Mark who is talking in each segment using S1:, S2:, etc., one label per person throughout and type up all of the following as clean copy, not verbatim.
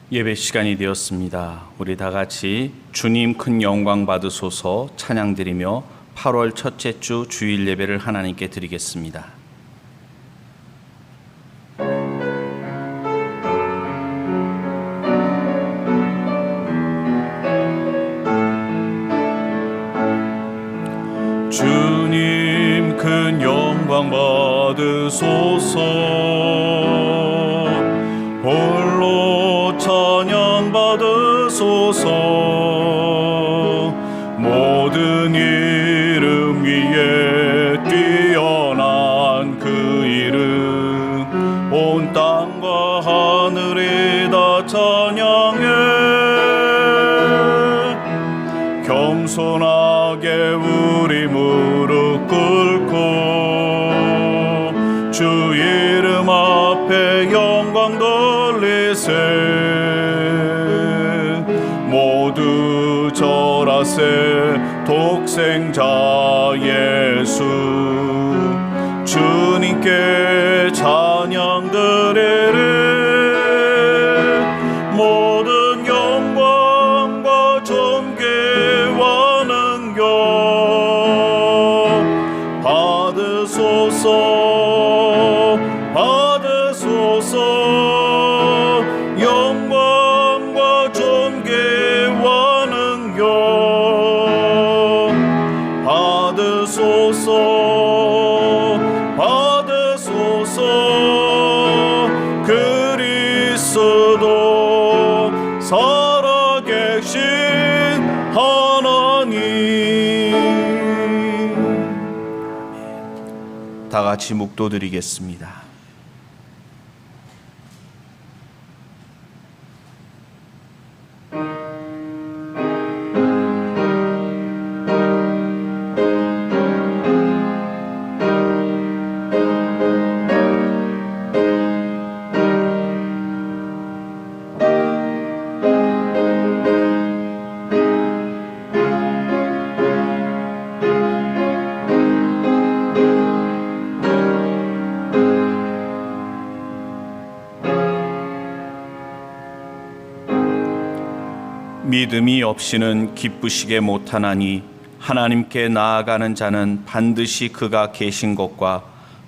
S1: 예배 시간이 되었습니다. 우리 다 같이 주님 큰 영광 받으소서 찬양드리며 8월 첫째 주 주일 예배를 하나님께 드리겠습니다. 주님 큰 영광 받으소서 홀로 찬양 받으소서 모든 이름 위에 뛰어난 그 이름 온 땅과 하늘이 다 찬양해 겸손하게 우리 무릎 꿇고 주 이름 앞에 영광 돌리세 모두 절하세 독생자 예수 주님께 찬양 드리리 모든 영광과 존귀와 능력 받으소서 받으소서 영광과 존귀와 능력 받으소서 받으소서 그리스도 살아계신 하나님 다 같이 묵도드리겠습니다. 믿음이 없이는 기쁘시게 못하나니 하나님께 나아가는 자는 반드시 그가 계신 것과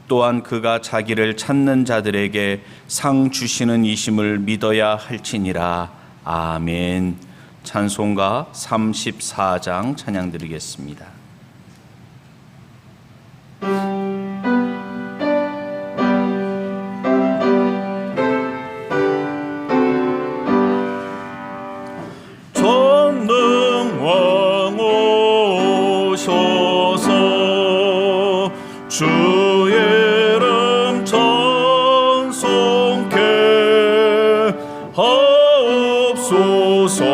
S1: 또한 그가 자기를 찾는 자들에게 상 주시는 이심을 믿어야 할지니라. 아멘. 찬송가 34장 찬양 드리겠습니다. 주 이름 찬송케 하옵소서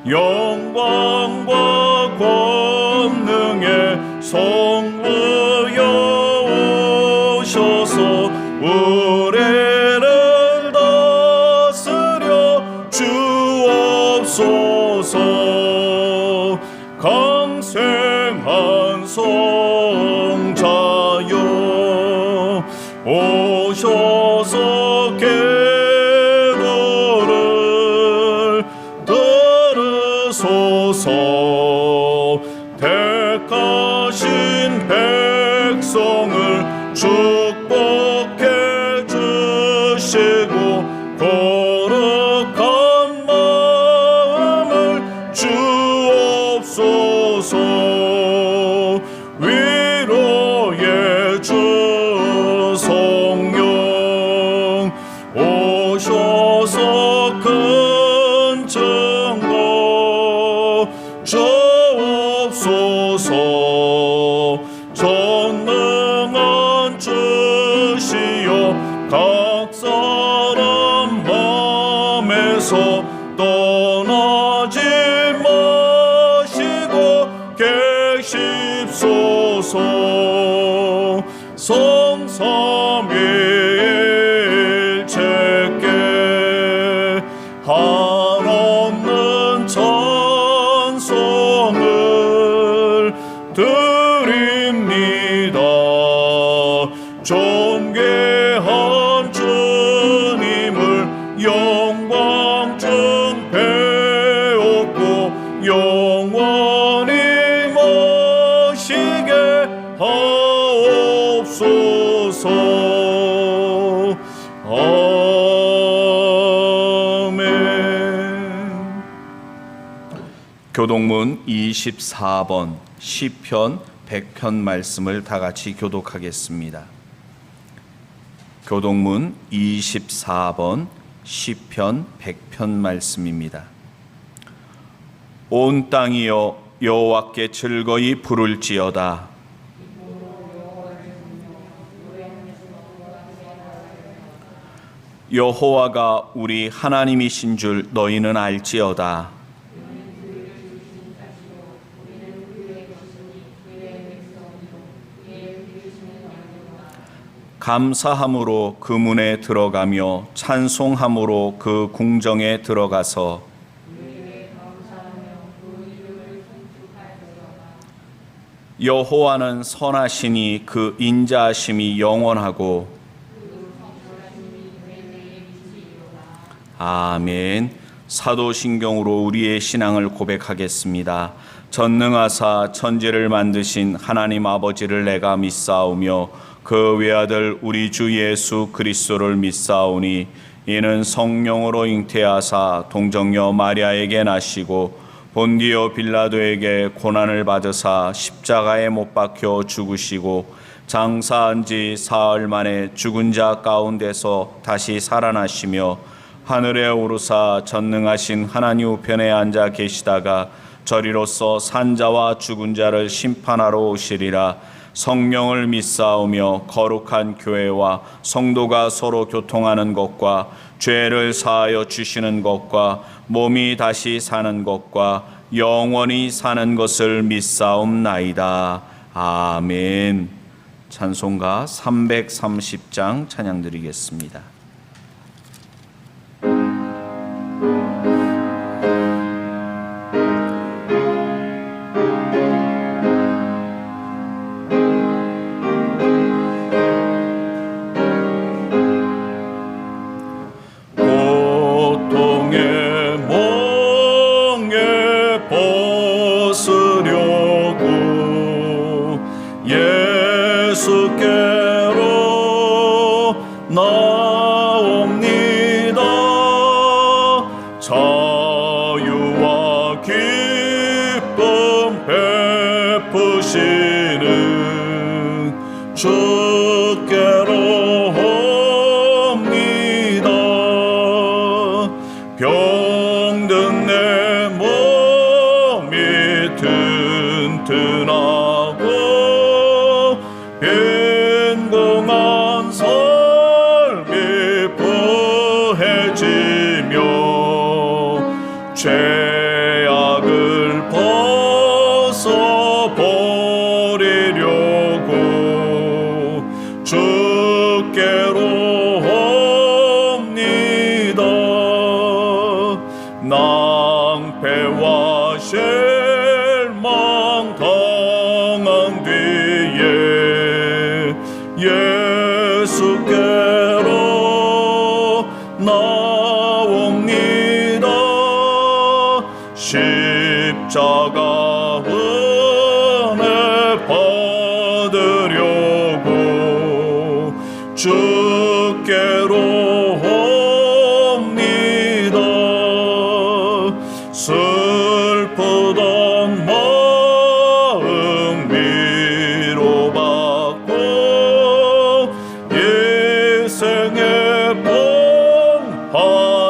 S1: 영광과 권능의 성부여 오셔서 우리를 다스려 주옵소서 강생한 성자여 오셔서 기도를 들으소서 택하신 백성을 축복해 주시고 거룩한 마음을 주옵소서 위로의 주 성령 오셔서 큰 증거 주옵소서 전능한 주시여 각 사람 마음에서 떠나지 마시고 계십소서 성삼위일체께 한없는 찬송을 드립니다. 존귀한 주님을 영광 교독문 24번 시편 100편 말씀을 다 같이 교독하겠습니다. 교독문 24번 시편 100편 말씀입니다. 온 땅이여 여호와께 즐거이 부를지어다. 여호와가 우리 하나님이신 줄 너희는 알지어다. 감사함으로 그 문에 들어가며 찬송함으로 그 궁정에 들어가서 여호와는 선하시니 그 인자하심이 영원하고 아멘. 사도신경으로 우리의 신앙을 고백하겠습니다. 전능하사 천지를 만드신 하나님 아버지를 내가 믿사오며 그 외아들 우리 주 예수 그리스도를 믿사오니 이는 성령으로 잉태하사 동정녀 마리아에게 나시고 본디오 빌라도에게 고난을 받으사 십자가에 못 박혀 죽으시고 장사한 지 사흘 만에 죽은 자 가운데서 다시 살아나시며 하늘에 오르사 전능하신 하나님 우편에 앉아 계시다가 저리로서 산자와 죽은 자를 심판하러 오시리라. 성령을 믿사오며 거룩한 교회와 성도가 서로 교통하는 것과 죄를 사하여 주시는 것과 몸이 다시 사는 것과 영원히 사는 것을 믿사옵나이다. 아멘. 찬송가 330장 찬양드리겠습니다.
S2: 예수께로 나옵니다. 자유와 기쁨 베푸시는 주께로 옵니다. 병든 내 몸이 튼튼하고 빈공한 삶이 부해지며 죄악을 벗어버리려고 주께로 옵니다. 낭패와 실망 당한 뒤에 예수께로 나옵니다. 십자가 은혜 받으려고 주께로 옵니다. 슬프던 마음 위로받고 인생의 봉화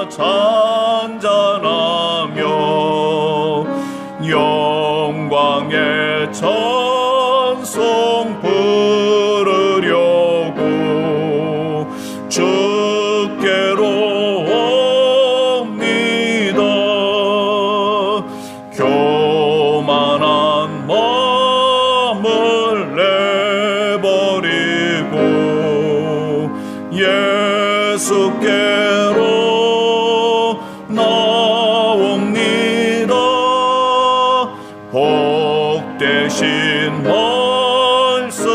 S2: 잔잔하며 영광의 찬송 부르려고 주께로 옵니다. 교만한 마음을 내버리고 예수께로 나옵니다. 복되신 말씀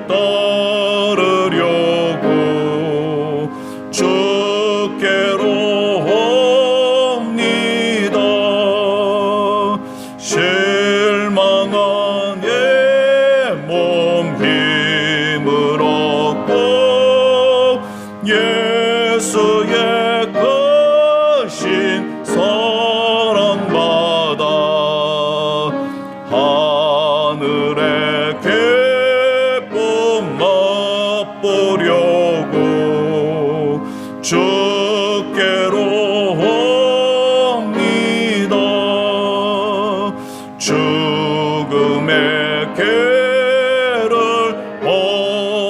S2: 따르려고 주께로 옵니다. 실망한 예 몸 힘을 얻고 예수의 배우려고 주께로 옵니다. 죽음의 궤를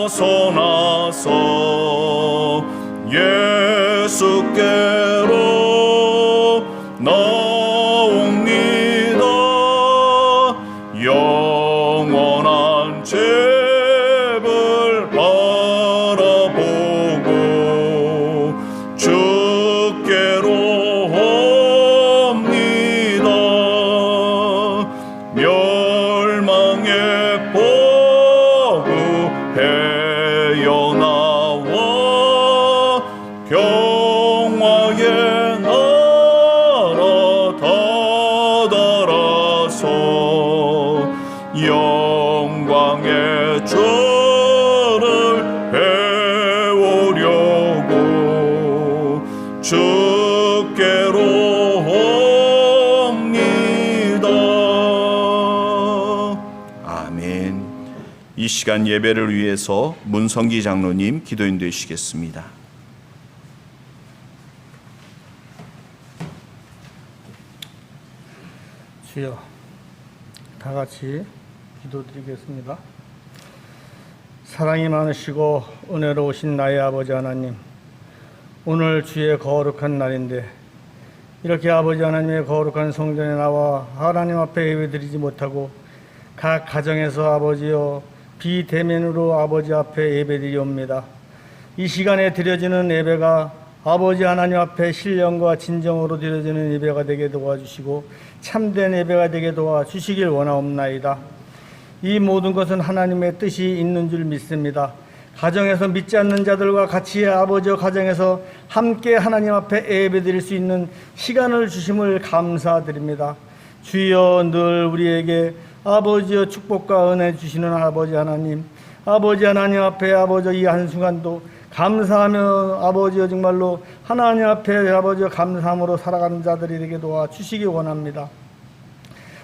S2: 벗어나서 예수께로 나옵니다. 영원한 집을 바라보고 주께로 옵니다. 멸망의 폭우 헤어나와 평화의 나라 다다라서 영광의 주를 배우려고 주께로 옵니다.
S1: 아멘. 이 시간 예배를 위해서 문성기 장로님 기도인 되시겠습니다.
S3: 주여, 다 같이 기도드리겠습니다. 사랑이 많으시고 은혜로우신 나의 아버지 하나님, 오늘 주의 거룩한 날인데 이렇게 아버지 하나님의 거룩한 성전에 나와 하나님 앞에 예배드리지 못하고 각 가정에서 아버지여 비대면으로 아버지 앞에 예배드리옵니다. 이 시간에 드려지는 예배가 아버지 하나님 앞에 신령과 진정으로 드려지는 예배가 되게 도와주시고 참된 예배가 되게 도와주시길 원하옵나이다. 이 모든 것은 하나님의 뜻이 있는 줄 믿습니다. 가정에서 믿지 않는 자들과 같이 아버지 가정에서 함께 하나님 앞에 예배드릴 수 있는 시간을 주심을 감사드립니다. 주여, 늘 우리에게 아버지의 축복과 은혜 주시는 아버지 하나님, 아버지 하나님 앞에 아버지 이 한순간도 감사하며 아버지여 정말로 하나님 앞에 아버지여 감사함으로 살아가는 자들이 되게 도와주시기 원합니다.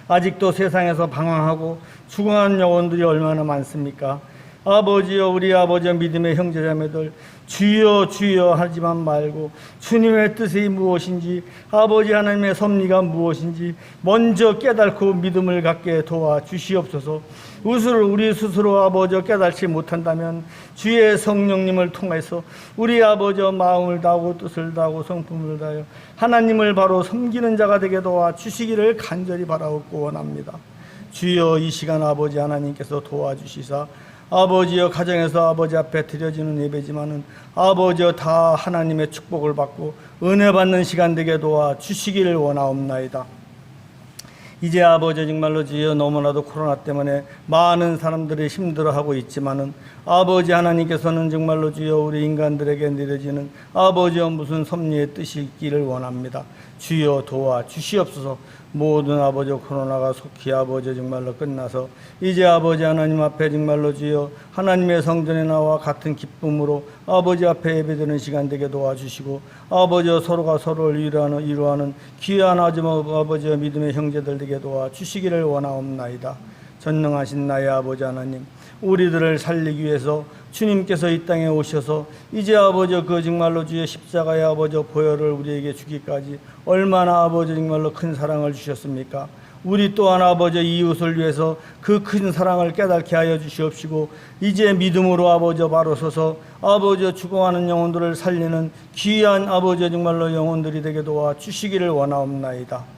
S3: 아직도 세상에서 방황하고 죽어가는 영혼들이 얼마나 많습니까? 아버지여, 우리 아버지여 믿음의 형제자매들, 주여 주여 하지만 말고 주님의 뜻이 무엇인지, 아버지 하나님의 섭리가 무엇인지 먼저 깨닫고 믿음을 갖게 도와주시옵소서. 우리 스스로 아버지 깨닫지 못한다면 주의 성령님을 통해서 우리 아버지 마음을 다하고 뜻을 다하고 성품을 다하여 하나님을 바로 섬기는 자가 되게 도와주시기를 간절히 바라옵고 원합니다. 주여, 이 시간 아버지 하나님께서 도와주시사 아버지여 가정에서 아버지 앞에 드려지는 예배지만은 아버지여 다 하나님의 축복을 받고 은혜 받는 시간 되게 도와주시기를 원하옵나이다. 이제 아버지 정말로 주여 너무나도 코로나 때문에 많은 사람들이 힘들어하고 있지만은 아버지 하나님께서는 정말로 주여 우리 인간들에게 내려지는 아버지여 무슨 섭리의 뜻이 있기를 원합니다. 주여 도와주시옵소서. 모든 아버지 코로나가 속히 아버지 정말로 끝나서 이제 아버지 하나님 앞에 정말로 주여 하나님의 성전에 나와 같은 기쁨으로 아버지 앞에 예배드리는 시간 되게 도와주시고 아버지 서로가 서로를 이루하는 귀한 아버지 믿음의 형제들 되게 도와주시기를 원하옵나이다. 전능하신 나의 아버지 하나님, 우리들을 살리기 위해서 주님께서 이 땅에 오셔서 이제 아버지 정말로 주의 십자가의 아버지 보혈을 우리에게 주기까지 얼마나 아버지 정말로 큰 사랑을 주셨습니까? 우리 또한 아버지 이웃을 위해서 그 큰 사랑을 깨닫게 하여 주시옵시고 이제 믿음으로 아버지 바로 서서 아버지 죽어가는 영혼들을 살리는 귀한 아버지 정말로 영혼들이 되게 도와주시기를 원하옵나이다.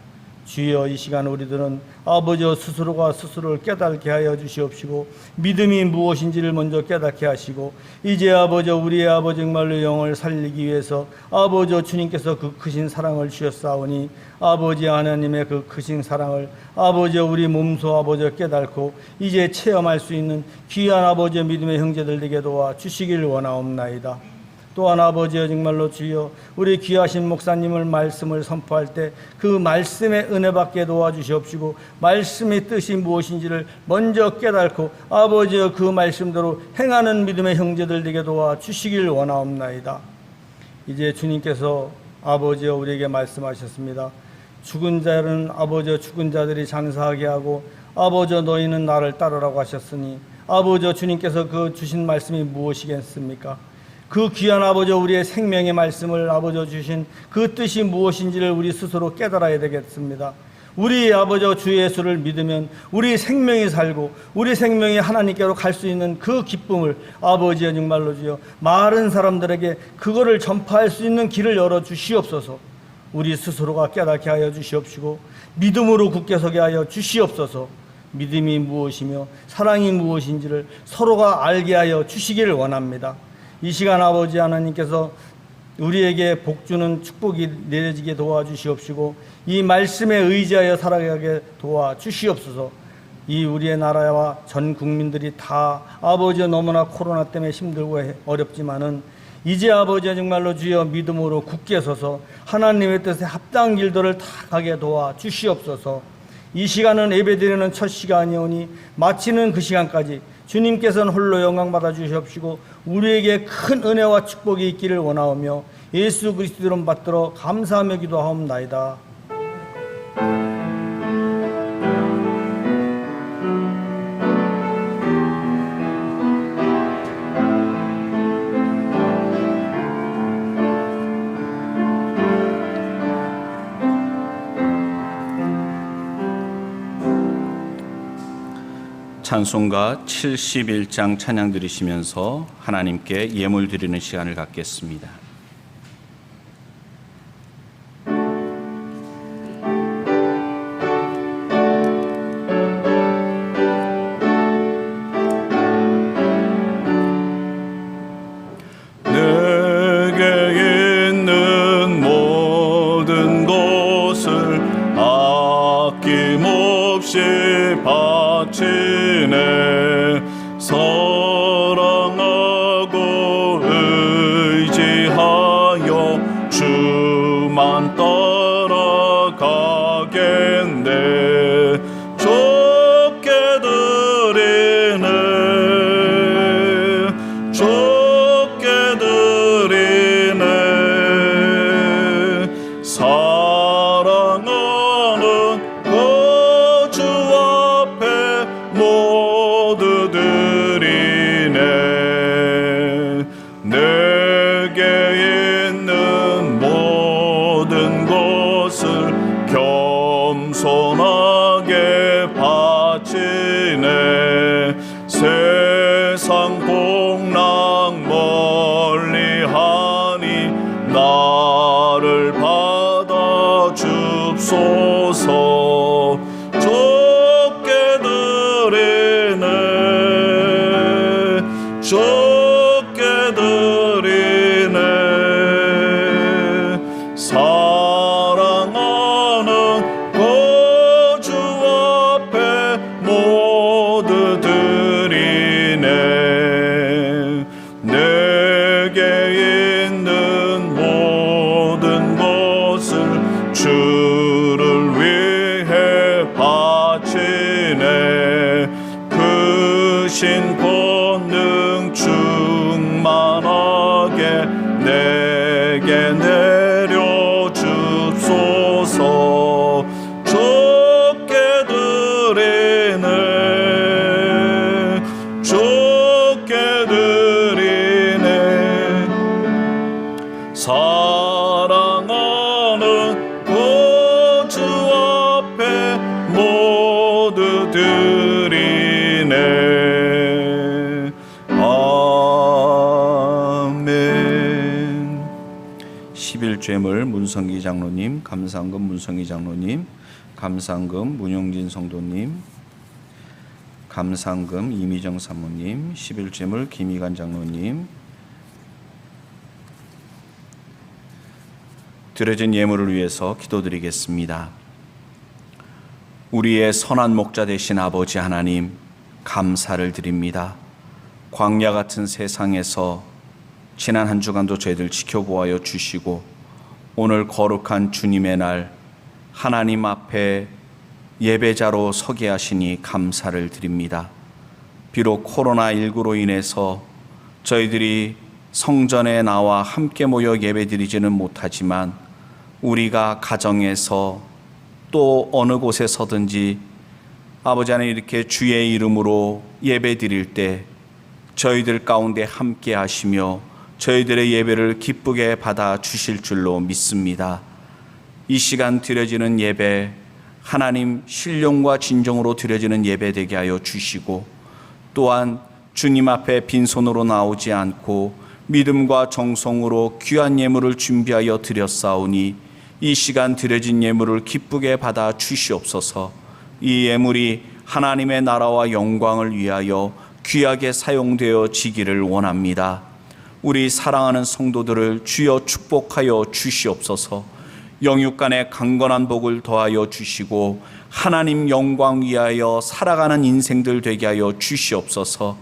S3: 주여, 이 시간 우리들은 아버지 스스로가 스스로를 깨닫게 하여 주시옵시고 믿음이 무엇인지를 먼저 깨닫게 하시고 이제 아버지 우리의 아버지 정말로 영을 살리기 위해서 아버지 주님께서 그 크신 사랑을 주셨사오니 아버지 하나님의 그 크신 사랑을 아버지 우리 몸소 아버지 깨닫고 이제 체험할 수 있는 귀한 아버지 믿음의 형제들에게 도와 주시기를 원하옵나이다. 또한 아버지여 정말로 주여 우리 귀하신 목사님을 말씀을 선포할 때 그 말씀의 은혜받게 도와주시옵시고 말씀의 뜻이 무엇인지를 먼저 깨닫고 아버지여 그 말씀대로 행하는 믿음의 형제들에게 도와주시길 원하옵나이다. 이제 주님께서 아버지여 우리에게 말씀하셨습니다. 죽은 자는 아버지여 죽은 자들이 장사하게 하고 아버지여 너희는 나를 따르라고 하셨으니 아버지 주님께서 그 주신 말씀이 무엇이겠습니까? 그 귀한 아버지 우리의 생명의 말씀을 아버지 주신 그 뜻이 무엇인지를 우리 스스로 깨달아야 되겠습니다. 우리 아버지 주 예수를 믿으면 우리 생명이 살고 우리 생명이 하나님께로 갈 수 있는 그 기쁨을 아버지여 정말로 주여 많은 사람들에게 그거를 전파할 수 있는 길을 열어 주시옵소서. 우리 스스로가 깨닫게 하여 주시옵시고 믿음으로 굳게 서게 하여 주시옵소서. 믿음이 무엇이며 사랑이 무엇인지를 서로가 알게 하여 주시기를 원합니다. 이 시간 아버지 하나님께서 우리에게 복주는 축복이 내려지게 도와주시옵시고 이 말씀에 의지하여 살아가게 도와주시옵소서. 이 우리의 나라와 전 국민들이 다 아버지 너무나 코로나 때문에 힘들고 어렵지만은 이제 아버지 정말로 주여 믿음으로 굳게 서서 하나님의 뜻에 합당한 길들을 다 가게 도와주시옵소서. 이 시간은 예배드리는 첫 시간이오니 마치는 그 시간까지 주님께서는 홀로 영광 받아 주시옵시고 우리에게 큰 은혜와 축복이 있기를 원하오며 예수 그리스도 이름 받들어 감사하며 기도하옵나이다.
S1: 찬송가 71장 찬양 드리시면서 하나님께 예물 드리는 시간을 갖겠습니다.
S2: 내게 있는 모든 것을 아낌없이 바치네. 사랑하고 의지하여 주만 따라가겠네. 좋게 드리네. 좋게 드리네. 사랑하는 주 앞에 모두 드리네. 내게 있는 모든 것을 겸손하게 바치네. 세상 복락 멀리하니 나를 받아 줍소서. 좋게 드리네. 좋게 드리네. 사랑하는 주 앞에 모두 드리네. 내게 있는 모든 것을 주를 위해 바치네. 크신 권능 충만하게 내게 내려 줍소서. 좋게 드리네. 좋게 드리네. 사랑하는 주 앞에 모두 드리네. 아멘.
S1: 11죄물 문성기 장로님, 감사헌금 문성기 장로님, 감사헌금 문용진 성도님, 감사헌금 이미정 사모님, 11죄물 김희관 장로님, 드려진 예물을 위해서 기도드리겠습니다. 우리의 선한 목자 되신 아버지 하나님, 감사를 드립니다. 광야 같은 세상에서 지난 한 주간도 저희들 지켜보아여 주시고 오늘 거룩한 주님의 날 하나님 앞에 예배자로 서게 하시니 감사를 드립니다. 비록 코로나19로 인해서 저희들이 성전에 나와 함께 모여 예배드리지는 못하지만 우리가 가정에서 또 어느 곳에 서든지 아버지 하나님, 이렇게 주의 이름으로 예배 드릴 때 저희들 가운데 함께 하시며 저희들의 예배를 기쁘게 받아 주실 줄로 믿습니다. 이 시간 드려지는 예배, 하나님 신령과 진정으로 드려지는 예배 되게 하여 주시고, 또한 주님 앞에 빈손으로 나오지 않고 믿음과 정성으로 귀한 예물을 준비하여 드렸사오니 이 시간 드려진 예물을 기쁘게 받아 주시옵소서. 이 예물이 하나님의 나라와 영광을 위하여 귀하게 사용되어 지기를 원합니다. 우리 사랑하는 성도들을 주여 축복하여 주시옵소서. 영육간의 강건한 복을 더하여 주시고 하나님 영광 위하여 살아가는 인생들 되게 하여 주시옵소서.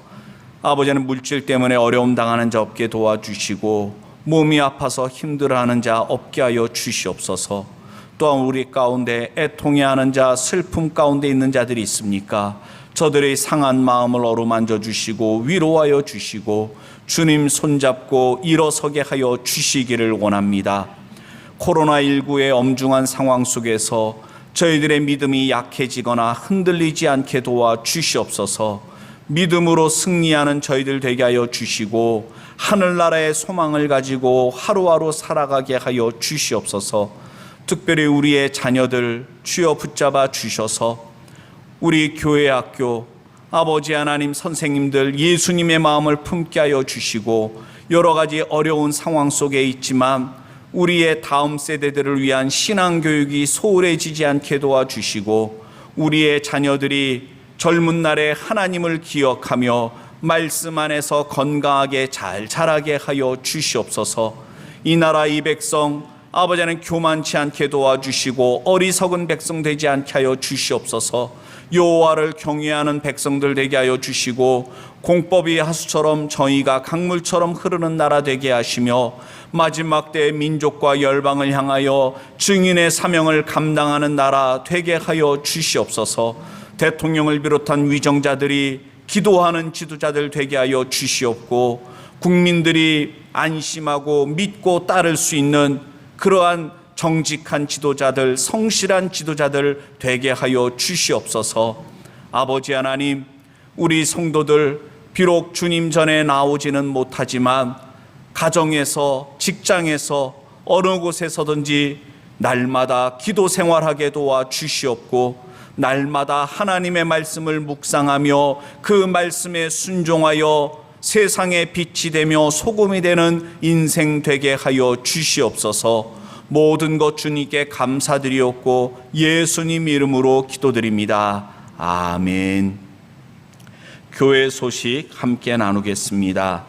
S1: 아버지는 물질 때문에 어려움 당하는 자 없게 도와주시고 몸이 아파서 힘들어하는 자 없게 하여 주시옵소서. 또한 우리 가운데 애통해하는 자, 슬픔 가운데 있는 자들이 있습니까? 저들의 상한 마음을 어루만져 주시고 위로하여 주시고 주님 손잡고 일어서게 하여 주시기를 원합니다. 코로나19의 엄중한 상황 속에서 저희들의 믿음이 약해지거나 흔들리지 않게 도와주시옵소서. 믿음으로 승리하는 저희들 되게 하여 주시고 하늘나라의 소망을 가지고 하루하루 살아가게 하여 주시옵소서. 특별히 우리의 자녀들 주여 붙잡아 주셔서 우리 교회 학교 아버지 하나님, 선생님들 예수님의 마음을 품게 하여 주시고 여러 가지 어려운 상황 속에 있지만 우리의 다음 세대들을 위한 신앙교육이 소홀해지지 않게 도와주시고 우리의 자녀들이 젊은 날에 하나님을 기억하며 말씀 안에서 건강하게 잘 자라게 하여 주시옵소서. 이 나라 이 백성 아버지는 교만치 않게 도와주시고 어리석은 백성 되지 않게 하여 주시옵소서. 여호와를 경외하는 백성들 되게 하여 주시고 공법이 하수처럼 정의가 강물처럼 흐르는 나라 되게 하시며 마지막 때의 민족과 열방을 향하여 증인의 사명을 감당하는 나라 되게 하여 주시옵소서. 대통령을 비롯한 위정자들이 기도하는 지도자들 되게 하여 주시옵고 국민들이 안심하고 믿고 따를 수 있는 그러한 정직한 지도자들, 성실한 지도자들 되게 하여 주시옵소서. 아버지 하나님, 우리 성도들 비록 주님 전에 나오지는 못하지만 가정에서, 직장에서, 어느 곳에서든지 날마다 기도 생활하게 도와 주시옵고 날마다 하나님의 말씀을 묵상하며 그 말씀에 순종하여 세상의 빛이 되며 소금이 되는 인생 되게 하여 주시옵소서. 모든 것 주님께 감사드리옵고 예수님 이름으로 기도드립니다. 아멘. 교회 소식 함께 나누겠습니다.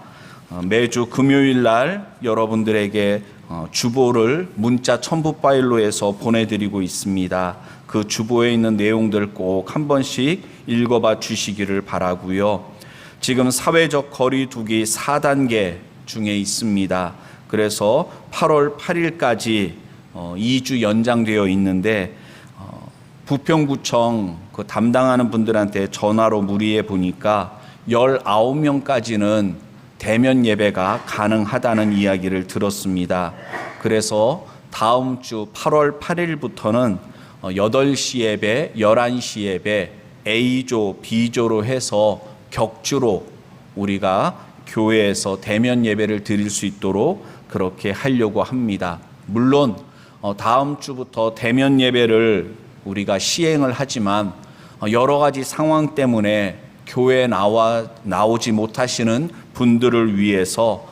S1: 매주 금요일 날 여러분들에게 주보를 문자 첨부 파일로 해서 보내드리고 있습니다. 그 주보에 있는 내용들 꼭 한 번씩 읽어봐 주시기를 바라고요. 지금 사회적 거리 두기 4단계 중에 있습니다. 그래서 8월 8일까지 2주 연장되어 있는데 부평구청 그 담당하는 분들한테 전화로 문의해 보니까 19명까지는 대면 예배가 가능하다는 이야기를 들었습니다. 그래서 다음 주 8월 8일부터는 8시 예배, 11시 예배 A조, B조로 해서 격주로 우리가 교회에서 대면 예배를 드릴 수 있도록 그렇게 하려고 합니다. 물론 다음 주부터 대면 예배를 우리가 시행을 하지만 여러 가지 상황 때문에 교회에 나오지 못하시는 분들을 위해서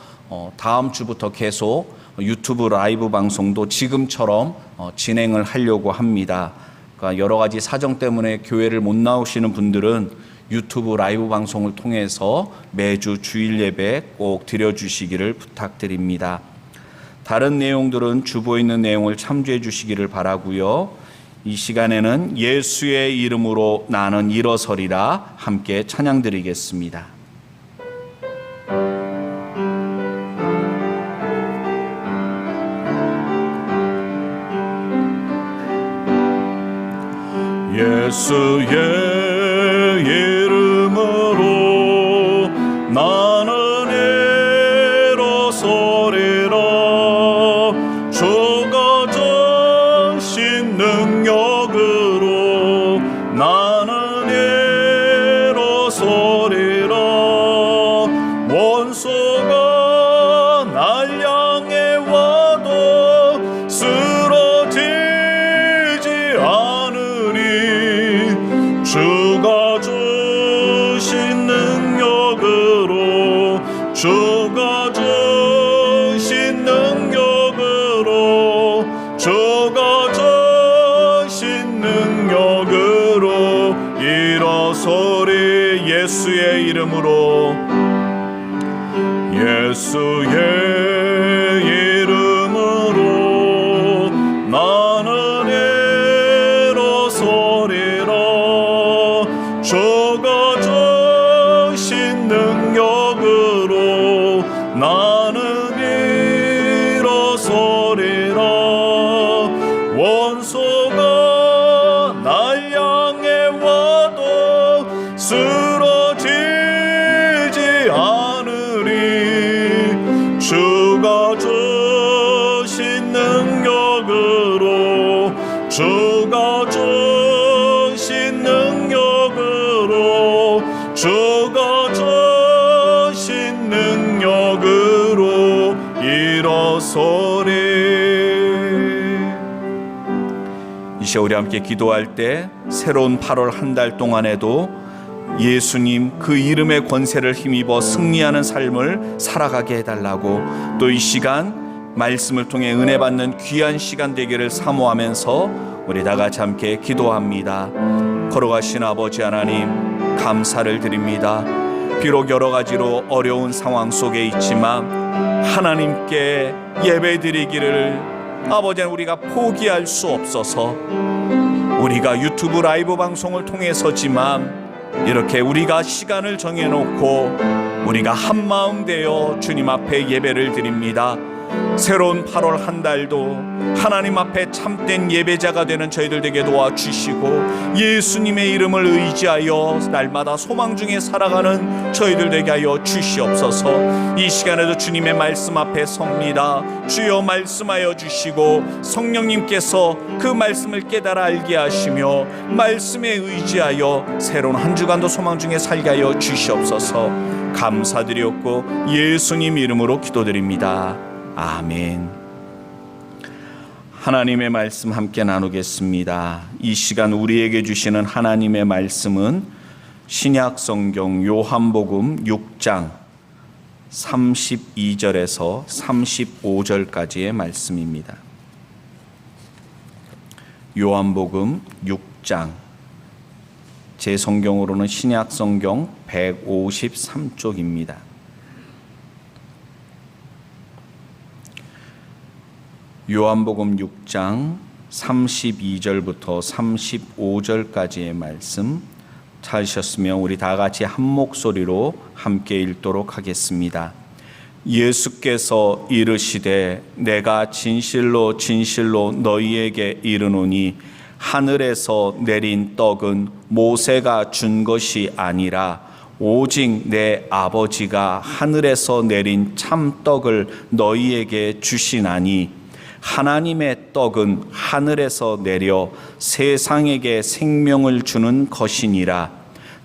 S1: 다음 주부터 계속 유튜브 라이브 방송도 지금처럼 진행을 하려고 합니다. 그러니까 여러 가지 사정 때문에 교회를 못 나오시는 분들은 유튜브 라이브 방송을 통해서 매주 주일 예배 꼭 드려주시기를 부탁드립니다. 다른 내용들은 주보에 있는 내용을 참조해 주시기를 바라고요. 이 시간에는 예수의 이름으로 나는 일어서리라 함께 찬양 드리겠습니다.
S2: 예수의 이름으로 나는 일어서리라. 주가 전신 능력으로 나는
S1: 이름으로
S2: 예수의 이름으로 나는 일어서리라. 주가 주신 능력으로 나는 일어서리라. 원수가 날 향해 와도 쓰러지지 않으리. 주가 주신 능력으로 주가 주신 능력으로 주가 주신 능력으로 일어서리.
S1: 이 시간 우리 함께 기도할 때 새로운 8월 한 달 동안에도 예수님 그 이름의 권세를 힘입어 승리하는 삶을 살아가게 해달라고, 또 이 시간 말씀을 통해 은혜 받는 귀한 시간 되기를 사모하면서 우리 다 같이 함께 기도합니다. 걸어가신 아버지 하나님, 감사를 드립니다. 비록 여러 가지로 어려운 상황 속에 있지만 하나님께 예배드리기를 아버지 하나님 우리가 포기할 수 없어서, 우리가 유튜브 라이브 방송을 통해서지만 이렇게 우리가 시간을 정해놓고 우리가 한마음 되어 주님 앞에 예배를 드립니다. 새로운 8월 한 달도 하나님 앞에 참된 예배자가 되는 저희들 되게 도와주시고, 예수님의 이름을 의지하여 날마다 소망 중에 살아가는 저희들 되게 하여 주시옵소서. 이 시간에도 주님의 말씀 앞에 섭니다. 주여 말씀하여 주시고 성령님께서 그 말씀을 깨달아 알게 하시며 말씀에 의지하여 새로운 한 주간도 소망 중에 살게 하여 주시옵소서. 감사드렸고 예수님 이름으로 기도드립니다. 아멘. 하나님의 말씀 함께 나누겠습니다. 이 시간 우리에게 주시는 하나님의 말씀은 신약 성경 요한복음 6장 32절에서 35절까지의 말씀입니다. 요한복음 6장, 제 성경으로는 신약 성경 153쪽입니다. 요한복음 6장 32절부터 35절까지의 말씀 찾으셨으면 우리 다 같이 한 목소리로 함께 읽도록 하겠습니다. 예수께서 이르시되 내가 진실로 진실로 너희에게 이르노니 하늘에서 내린 떡은 모세가 준 것이 아니라 오직 내 아버지가 하늘에서 내린 참떡을 너희에게 주시나니, 하나님의 떡은 하늘에서 내려 세상에게 생명을 주는 것이니라.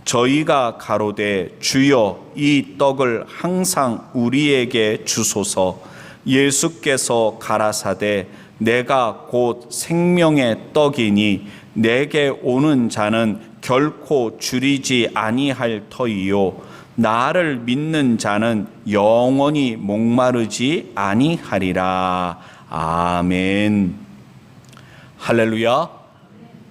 S1: 저희가 가로되 주여 이 떡을 항상 우리에게 주소서. 예수께서 가라사대 내가 곧 생명의 떡이니 내게 오는 자는 결코 줄이지 아니할 터이요 나를 믿는 자는 영원히 목마르지 아니하리라. 아멘. 할렐루야.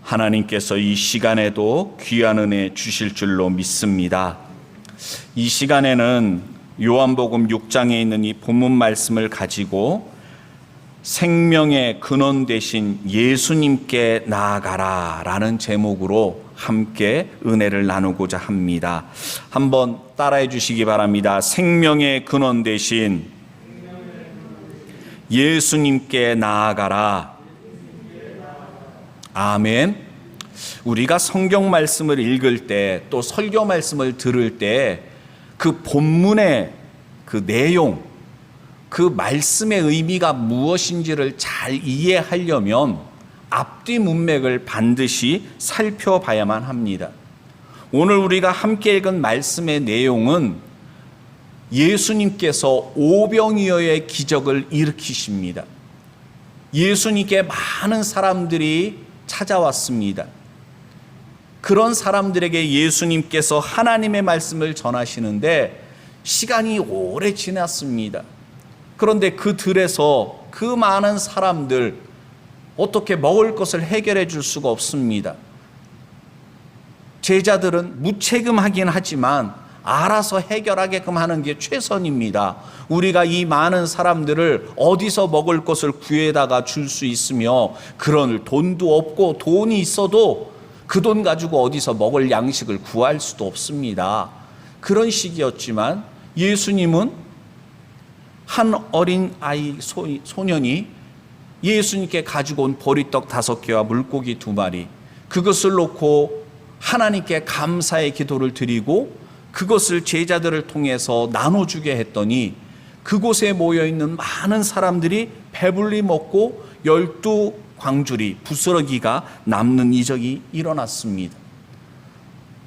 S1: 하나님께서 이 시간에도 귀한 은혜 주실 줄로 믿습니다. 이 시간에는 요한복음 6장에 있는 이 본문 말씀을 가지고 생명의 근원 되신 예수님께 나아가라 라는 제목으로 함께 은혜를 나누고자 합니다. 한번 따라해 주시기 바랍니다. 생명의 근원 되신 예수님께 나아가라. 아멘. 우리가 성경 말씀을 읽을 때, 또 설교 말씀을 들을 때 그 본문의 그 내용, 그 말씀의 의미가 무엇인지를 잘 이해하려면 앞뒤 문맥을 반드시 살펴봐야만 합니다. 오늘 우리가 함께 읽은 말씀의 내용은 예수님께서 오병이어의 기적을 일으키십니다. 예수님께 많은 사람들이 찾아왔습니다. 그런 사람들에게 예수님께서 하나님의 말씀을 전하시는데 시간이 오래 지났습니다. 그런데 그 들에서 그 많은 사람들 어떻게 먹을 것을 해결해 줄 수가 없습니다. 제자들은 무책임하긴 하지만 알아서 해결하게끔 하는 게 최선입니다. 우리가 이 많은 사람들을 어디서 먹을 것을 구해다가 줄 수 있으며, 그런 돈도 없고 돈이 있어도 그 돈 가지고 어디서 먹을 양식을 구할 수도 없습니다. 그런 시기였지만 예수님은 한 어린 아이 소년이 예수님께 가지고 온 보리떡 5개와 물고기 2마리, 그것을 놓고 하나님께 감사의 기도를 드리고 그것을 제자들을 통해서 나눠주게 했더니 그곳에 모여있는 많은 사람들이 배불리 먹고 12광주리 부스러기가 남는 이적이 일어났습니다.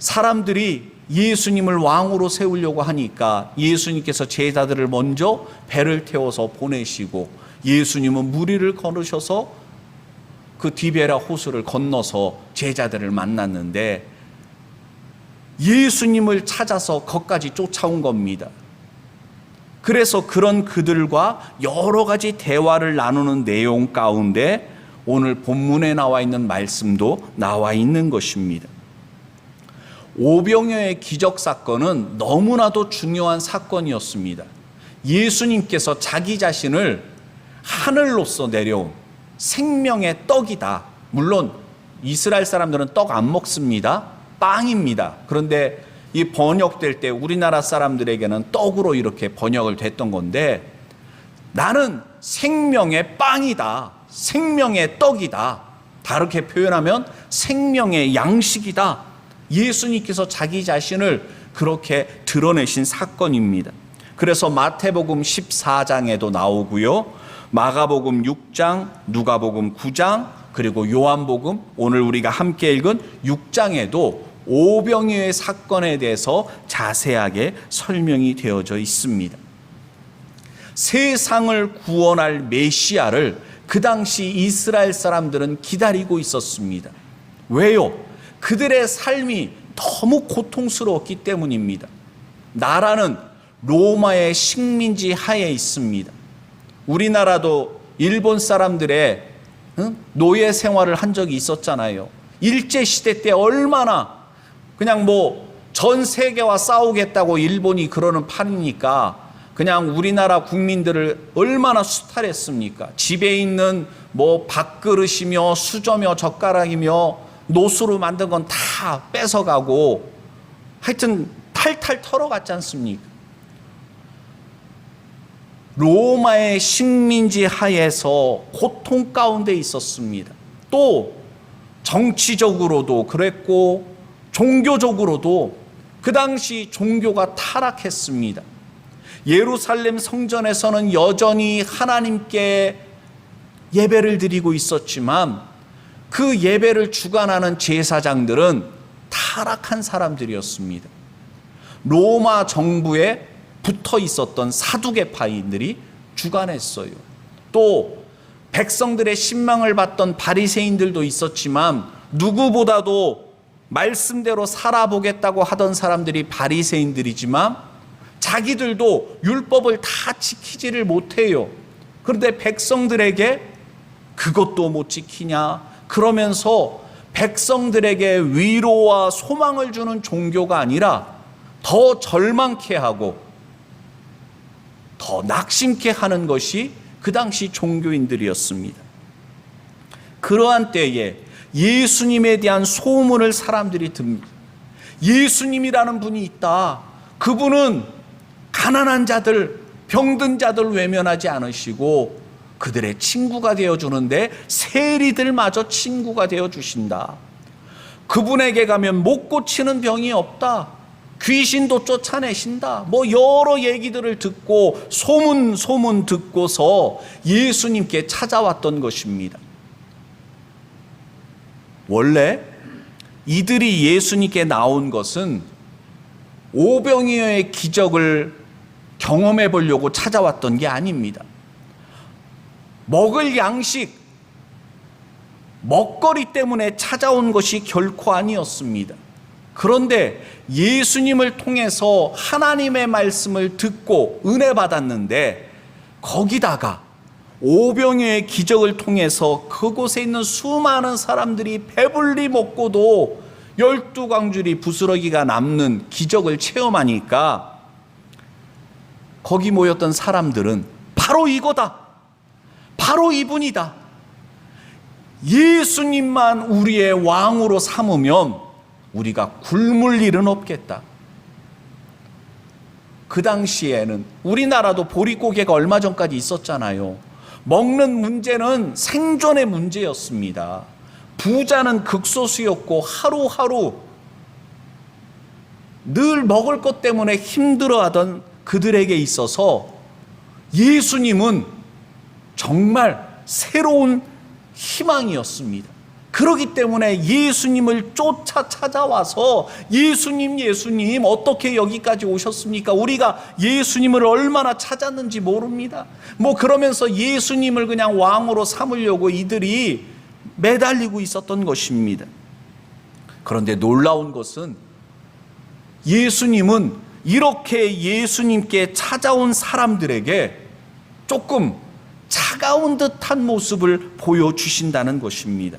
S1: 사람들이 예수님을 왕으로 세우려고 하니까 예수님께서 제자들을 먼저 배를 태워서 보내시고, 예수님은 무리를 걸으셔서 그 디베라 호수를 건너서 제자들을 만났는데, 예수님을 찾아서 거기까지 쫓아온 겁니다. 그래서 그런 그들과 여러 가지 대화를 나누는 내용 가운데 오늘 본문에 나와 있는 말씀도 나와 있는 것입니다. 오병이어의 기적 사건은 너무나도 중요한 사건이었습니다. 예수님께서 자기 자신을 하늘로서 내려온 생명의 떡이다. 물론 이스라엘 사람들은 떡 안 먹습니다. 빵입니다. 그런데 이 번역될 때 우리나라 사람들에게는 떡으로 이렇게 번역을 됐던 건데, 나는 생명의 빵이다, 생명의 떡이다, 다르게 표현하면 생명의 양식이다. 예수님께서 자기 자신을 그렇게 드러내신 사건입니다. 그래서 마태복음 14장에도 나오고요, 마가복음 6장, 누가복음 9장, 그리고 요한복음 오늘 우리가 함께 읽은 6장에도 오병이어의 사건에 대해서 자세하게 설명이 되어져 있습니다. 세상을 구원할 메시아를 그 당시 이스라엘 사람들은 기다리고 있었습니다. 왜요? 그들의 삶이 너무 고통스러웠기 때문입니다. 나라는 로마의 식민지 하에 있습니다. 우리나라도 일본 사람들의 노예 생활을 한 적이 있었잖아요. 일제시대 때 얼마나 그냥 전 세계와 싸우겠다고 일본이 그러는 판이니까 그냥 우리나라 국민들을 얼마나 수탈했습니까? 집에 있는 밥그릇이며 수저며 젓가락이며 노수로 만든 건 다 뺏어가고 하여튼 탈탈 털어갔지 않습니까? 로마의 식민지 하에서 고통 가운데 있었습니다. 또 정치적으로도 그랬고 종교적으로도 그 당시 종교가 타락했습니다. 예루살렘 성전에서는 여전히 하나님께 예배를 드리고 있었지만 그 예배를 주관하는 제사장들은 타락한 사람들이었습니다. 로마 정부에 붙어 있었던 사두개파인들이 주관했어요. 또 백성들의 신망을 받던 바리새인들도 있었지만 누구보다도 말씀대로 살아보겠다고 하던 사람들이 바리새인들이지만 자기들도 율법을 다 지키지를 못해요. 그런데 백성들에게 그것도 못 지키냐 그러면서 백성들에게 위로와 소망을 주는 종교가 아니라 더 절망케 하고 더 낙심케 하는 것이 그 당시 종교인들이었습니다. 그러한 때에 예수님에 대한 소문을 사람들이 듭니다. 예수님이라는 분이 있다. 그분은 가난한 자들, 병든 자들 외면하지 않으시고 그들의 친구가 되어주는데 세리들마저 친구가 되어주신다. 그분에게 가면 못 고치는 병이 없다. 귀신도 쫓아내신다. 여러 얘기들을 듣고 소문 듣고서 예수님께 찾아왔던 것입니다. 원래 이들이 예수님께 나온 것은 오병이어의 기적을 경험해 보려고 찾아왔던 게 아닙니다. 먹을 양식, 먹거리 때문에 찾아온 것이 결코 아니었습니다. 그런데 예수님을 통해서 하나님의 말씀을 듣고 은혜 받았는데 거기다가 오병이어의 기적을 통해서 그곳에 있는 수많은 사람들이 배불리 먹고도 12광줄이 부스러기가 남는 기적을 체험하니까 거기 모였던 사람들은 바로 이거다, 바로 이분이다, 예수님만 우리의 왕으로 삼으면 우리가 굶을 일은 없겠다. 그 당시에는 우리나라도 보릿고개가 얼마 전까지 있었잖아요. 먹는 문제는 생존의 문제였습니다. 부자는 극소수였고 하루하루 늘 먹을 것 때문에 힘들어하던 그들에게 있어서 예수님은 정말 새로운 희망이었습니다. 그렇기 때문에 예수님을 쫓아 찾아와서 예수님 어떻게 여기까지 오셨습니까? 우리가 예수님을 얼마나 찾았는지 모릅니다. 그러면서 예수님을 그냥 왕으로 삼으려고 이들이 매달리고 있었던 것입니다. 그런데 놀라운 것은 예수님은 이렇게 예수님께 찾아온 사람들에게 조금 차가운 듯한 모습을 보여주신다는 것입니다.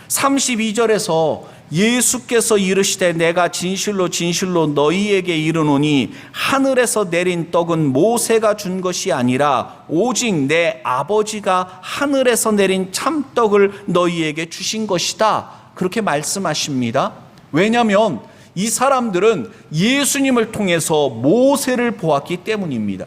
S1: 32절에서 예수께서 이르시되 내가 진실로 진실로 너희에게 이르노니 하늘에서 내린 떡은 모세가 준 것이 아니라 오직 내 아버지가 하늘에서 내린 참떡을 너희에게 주신 것이다. 그렇게 말씀하십니다. 왜냐하면 이 사람들은 예수님을 통해서 모세를 보았기 때문입니다.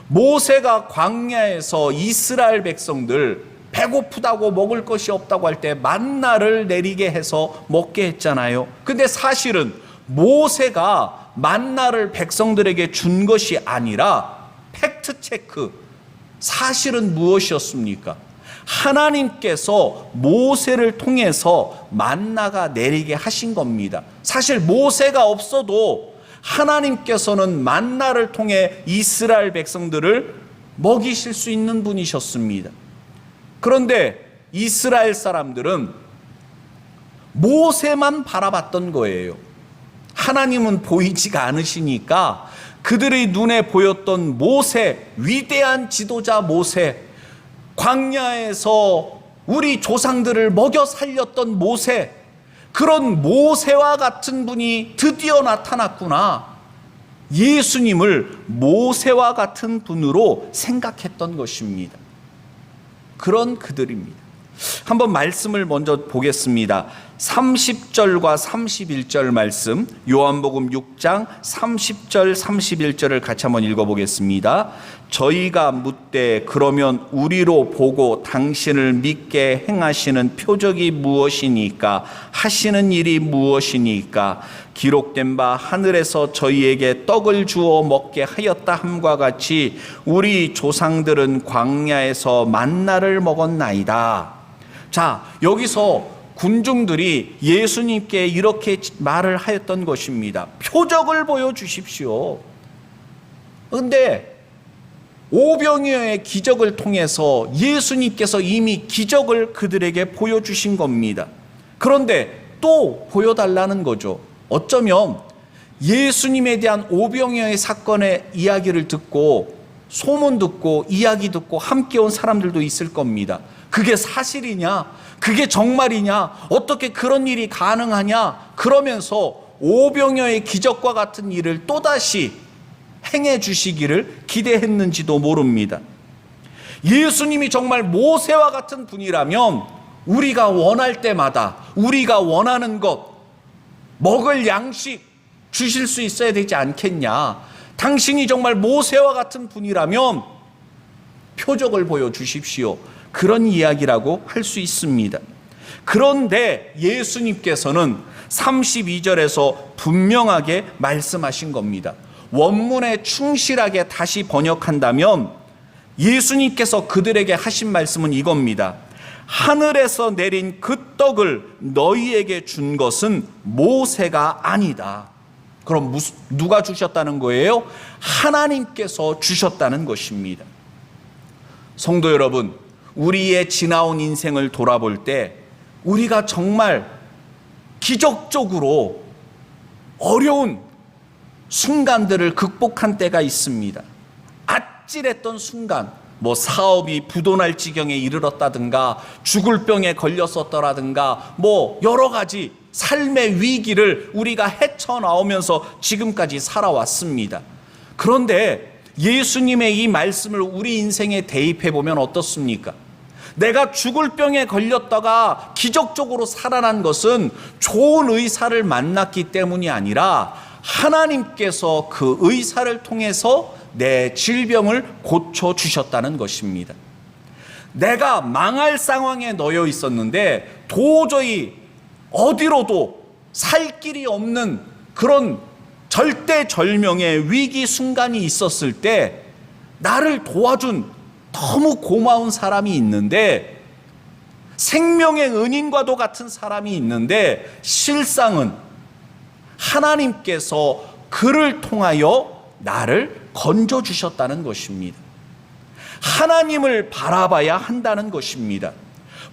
S1: 모세가 광야에서 이스라엘 백성들 배고프다고 먹을 것이 없다고 할 때 만나를 내리게 해서 먹게 했잖아요. 근데 사실은 모세가 만나를 백성들에게 준 것이 아니라 팩트 체크, 사실은 무엇이었습니까? 하나님께서 모세를 통해서 만나가 내리게 하신 겁니다. 사실 모세가 없어도 하나님께서는 만나를 통해 이스라엘 백성들을 먹이실 수 있는 분이셨습니다. 그런데 이스라엘 사람들은 모세만 바라봤던 거예요. 하나님은 보이지가 않으시니까 그들의 눈에 보였던 모세, 위대한 지도자 모세, 광야에서 우리 조상들을 먹여 살렸던 모세, 그런 모세와 같은 분이 드디어 나타났구나. 예수님을 모세와 같은 분으로 생각했던 것입니다. 그런 그들입니다. 한번 말씀을 먼저 보겠습니다. 30절과 31절 말씀, 요한복음 6장 30절 31절을 같이 한번 읽어보겠습니다. 저희가 묻되 그러면 우리로 보고 당신을 믿게 행하시는 표적이 무엇이니까? 하시는 일이 무엇이니까? 기록된 바 하늘에서 저희에게 떡을 주어 먹게 하였다 함과 같이 우리 조상들은 광야에서 만나를 먹었나이다. 자, 여기서 군중들이 예수님께 이렇게 말을 하였던 것입니다. 표적을 보여주십시오. 그런데 오병이어의 기적을 통해서 예수님께서 이미 기적을 그들에게 보여주신 겁니다. 그런데 또 보여달라는 거죠. 어쩌면 예수님에 대한 오병이어의 사건의 이야기를 듣고 소문 듣고 이야기 듣고 함께 온 사람들도 있을 겁니다. 그게 사실이냐? 그게 정말이냐? 어떻게 그런 일이 가능하냐? 그러면서 오병이어의 기적과 같은 일을 또다시 행해 주시기를 기대했는지도 모릅니다. 예수님이 정말 모세와 같은 분이라면 우리가 원할 때마다 우리가 원하는 것, 먹을 양식 주실 수 있어야 되지 않겠냐? 당신이 정말 모세와 같은 분이라면 표적을 보여주십시오. 그런 이야기라고 할 수 있습니다. 그런데 예수님께서는 32절에서 분명하게 말씀하신 겁니다. 원문에 충실하게 다시 번역한다면 예수님께서 그들에게 하신 말씀은 이겁니다. 하늘에서 내린 그 떡을 너희에게 준 것은 모세가 아니다. 그럼 누가 주셨다는 거예요? 하나님께서 주셨다는 것입니다. 성도 여러분, 우리의 지나온 인생을 돌아볼 때 우리가 정말 기적적으로 어려운 순간들을 극복한 때가 있습니다. 아찔했던 순간, 사업이 부도날 지경에 이르렀다든가 죽을 병에 걸렸었더라든가 여러 가지 삶의 위기를 우리가 헤쳐나오면서 지금까지 살아왔습니다. 그런데 예수님의 이 말씀을 우리 인생에 대입해 보면 어떻습니까? 내가 죽을 병에 걸렸다가 기적적으로 살아난 것은 좋은 의사를 만났기 때문이 아니라 하나님께서 그 의사를 통해서 내 질병을 고쳐주셨다는 것입니다. 내가 망할 상황에 놓여 있었는데 도저히 어디로도 살 길이 없는 그런 절대절명의 위기 순간이 있었을 때 나를 도와준 너무 고마운 사람이 있는데, 생명의 은인과도 같은 사람이 있는데 실상은 하나님께서 그를 통하여 나를 건져주셨다는 것입니다. 하나님을 바라봐야 한다는 것입니다.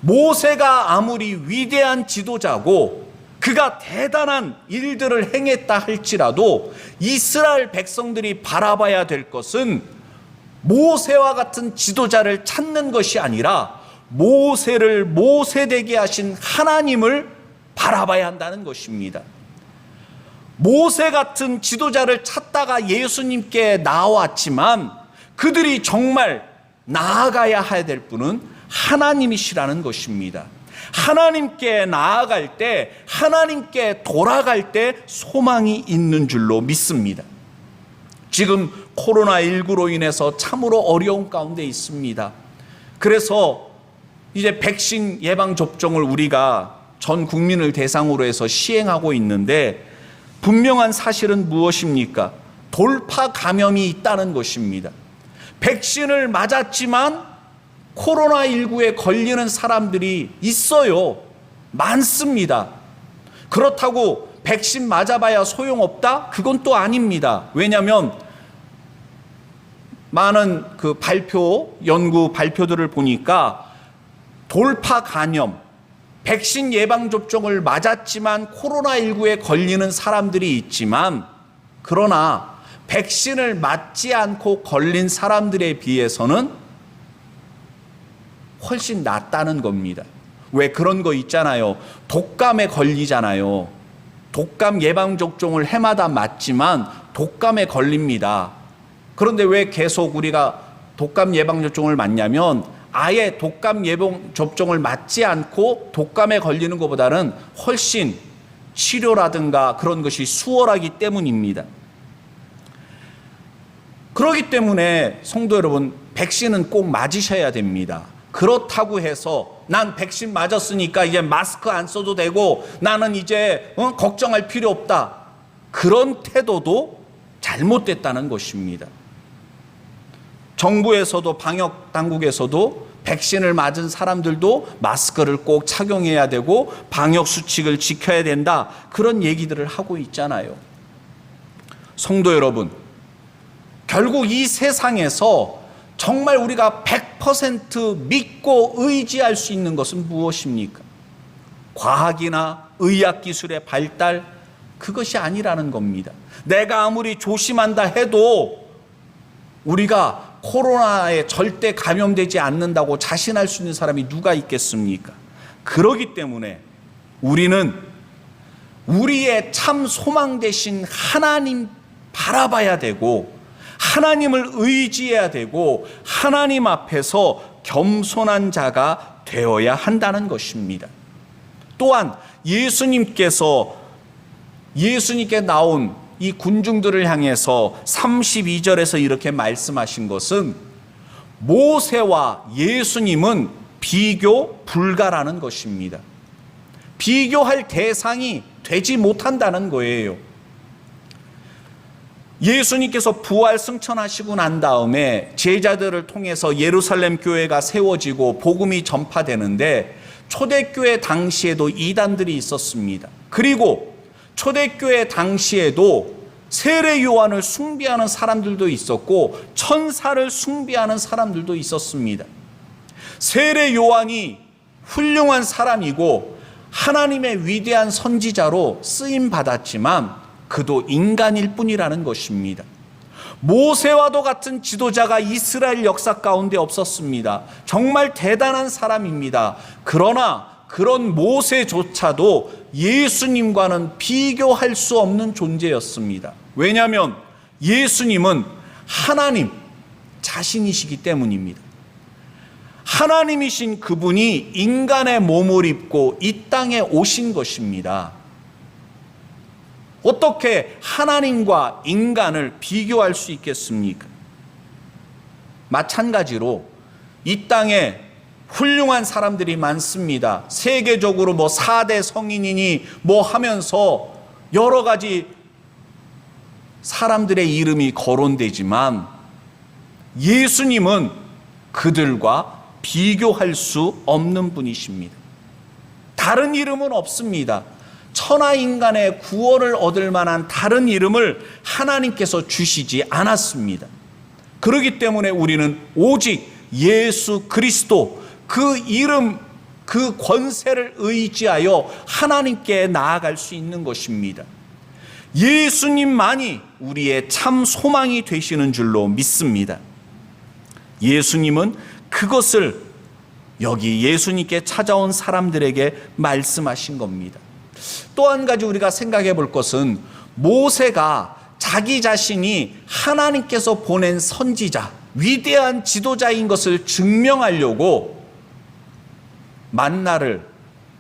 S1: 모세가 아무리 위대한 지도자고 그가 대단한 일들을 행했다 할지라도 이스라엘 백성들이 바라봐야 될 것은 모세와 같은 지도자를 찾는 것이 아니라 모세를 모세되게 하신 하나님을 바라봐야 한다는 것입니다. 모세 같은 지도자를 찾다가 예수님께 나왔지만 그들이 정말 나아가야 해야 될 분은 하나님이시라는 것입니다. 하나님께 나아갈 때, 하나님께 돌아갈 때 소망이 있는 줄로 믿습니다. 지금 코로나19로 인해서 참으로 어려운 가운데 있습니다. 그래서 이제 백신 예방 접종을 우리가 전 국민을 대상으로 해서 시행하고 있는데, 분명한 사실은 무엇입니까? 돌파 감염이 있다는 것입니다. 백신을 맞았지만 코로나19에 걸리는 사람들이 있어요. 많습니다. 그렇다고 백신 맞아봐야 소용없다? 그건 또 아닙니다. 왜냐하면 많은 그 연구 발표들을 보니까 돌파 감염, 백신 예방접종을 맞았지만 코로나19에 걸리는 사람들이 있지만, 그러나 백신을 맞지 않고 걸린 사람들에 비해서는 훨씬 낫다는 겁니다. 왜 그런 거 있잖아요. 독감에 걸리잖아요. 독감 예방접종을 해마다 맞지만 독감에 걸립니다. 그런데 왜 계속 우리가 독감 예방접종을 맞냐면, 아예 독감 예방접종을 맞지 않고 독감에 걸리는 것보다는 훨씬 치료라든가 그런 것이 수월하기 때문입니다. 그렇기 때문에 성도 여러분, 백신은 꼭 맞으셔야 됩니다. 그렇다고 해서 난 백신 맞았으니까 이제 마스크 안 써도 되고 나는 이제 걱정할 필요 없다, 그런 태도도 잘못됐다는 것입니다. 정부에서도 방역 당국에서도 백신을 맞은 사람들도 마스크를 꼭 착용해야 되고 방역 수칙을 지켜야 된다, 그런 얘기들을 하고 있잖아요. 성도 여러분, 결국 이 세상에서 정말 우리가 100% 믿고 의지할 수 있는 것은 무엇입니까? 과학이나 의학기술의 발달, 그것이 아니라는 겁니다. 내가 아무리 조심한다 해도 우리가 코로나에 절대 감염되지 않는다고 자신할 수 있는 사람이 누가 있겠습니까? 그렇기 때문에 우리는 우리의 참 소망 되신 하나님 바라봐야 되고, 하나님을 의지해야 되고, 하나님 앞에서 겸손한 자가 되어야 한다는 것입니다. 또한 예수님께 나온 이 군중들을 향해서 32절에서 이렇게 말씀하신 것은 모세와 예수님은 비교 불가라는 것입니다. 비교할 대상이 되지 못한다는 거예요. 예수님께서 부활 승천하시고 난 다음에 제자들을 통해서 예루살렘 교회가 세워지고 복음이 전파되는데, 초대교회 당시에도 이단들이 있었습니다. 그리고 초대교회 당시에도 세례 요한을 숭배하는 사람들도 있었고 천사를 숭배하는 사람들도 있었습니다. 세례 요한이 훌륭한 사람이고 하나님의 위대한 선지자로 쓰임 받았지만 그도 인간일 뿐이라는 것입니다. 모세와도 같은 지도자가 이스라엘 역사 가운데 없었습니다. 정말 대단한 사람입니다. 그러나 그런 모세조차도 예수님과는 비교할 수 없는 존재였습니다. 왜냐하면 예수님은 하나님 자신이시기 때문입니다. 하나님이신 그분이 인간의 몸을 입고 이 땅에 오신 것입니다. 어떻게 하나님과 인간을 비교할 수 있겠습니까? 마찬가지로 이 땅에 훌륭한 사람들이 많습니다. 세계적으로 4대 성인이니 하면서 여러 가지 사람들의 이름이 거론되지만 예수님은 그들과 비교할 수 없는 분이십니다. 다른 이름은 없습니다. 천하 인간의 구원을 얻을 만한 다른 이름을 하나님께서 주시지 않았습니다. 그렇기 때문에 우리는 오직 예수 그리스도 그 이름, 그 권세를 의지하여 하나님께 나아갈 수 있는 것입니다. 예수님만이 우리의 참 소망이 되시는 줄로 믿습니다. 예수님은 그것을 여기 예수님께 찾아온 사람들에게 말씀하신 겁니다. 또 한 가지 우리가 생각해 볼 것은 모세가 자기 자신이 하나님께서 보낸 선지자, 위대한 지도자인 것을 증명하려고 만나를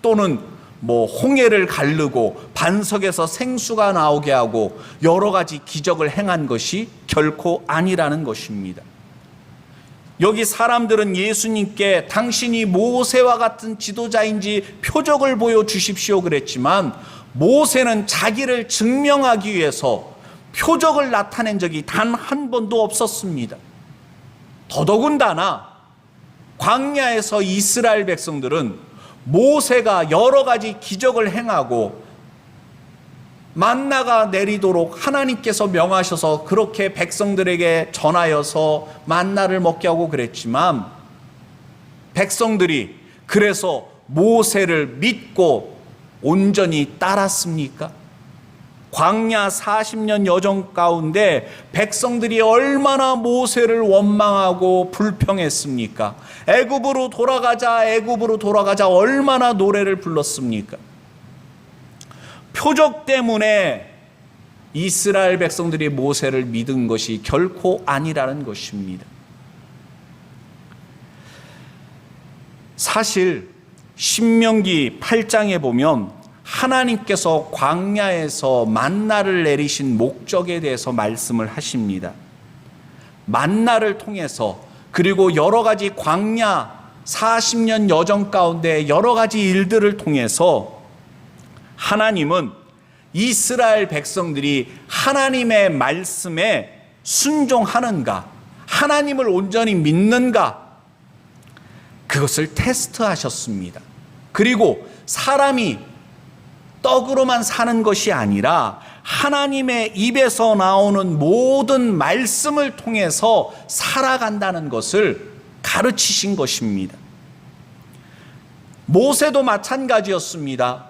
S1: 또는 홍해를 가르고 반석에서 생수가 나오게 하고 여러 가지 기적을 행한 것이 결코 아니라는 것입니다. 여기 사람들은 예수님께 당신이 모세와 같은 지도자인지 표적을 보여주십시오 그랬지만 모세는 자기를 증명하기 위해서 표적을 나타낸 적이 단 한 번도 없었습니다. 더더군다나 광야에서 이스라엘 백성들은 모세가 여러 가지 기적을 행하고 만나가 내리도록 하나님께서 명하셔서 그렇게 백성들에게 전하여서 만나를 먹게 하고 그랬지만 백성들이 그래서 모세를 믿고 온전히 따랐습니까? 광야 40년 여정 가운데 백성들이 얼마나 모세를 원망하고 불평했습니까? 애굽으로 돌아가자 얼마나 노래를 불렀습니까? 표적 때문에 이스라엘 백성들이 모세를 믿은 것이 결코 아니라는 것입니다. 사실 신명기 8장에 보면 하나님께서 광야에서 만나를 내리신 목적에 대해서 말씀을 하십니다. 만나를 통해서 그리고 여러 가지 광야 40년 여정 가운데 여러 가지 일들을 통해서 하나님은 이스라엘 백성들이 하나님의 말씀에 순종하는가, 하나님을 온전히 믿는가, 그것을 테스트하셨습니다. 그리고 사람이 떡으로만 사는 것이 아니라 하나님의 입에서 나오는 모든 말씀을 통해서 살아간다는 것을 가르치신 것입니다. 모세도 마찬가지였습니다.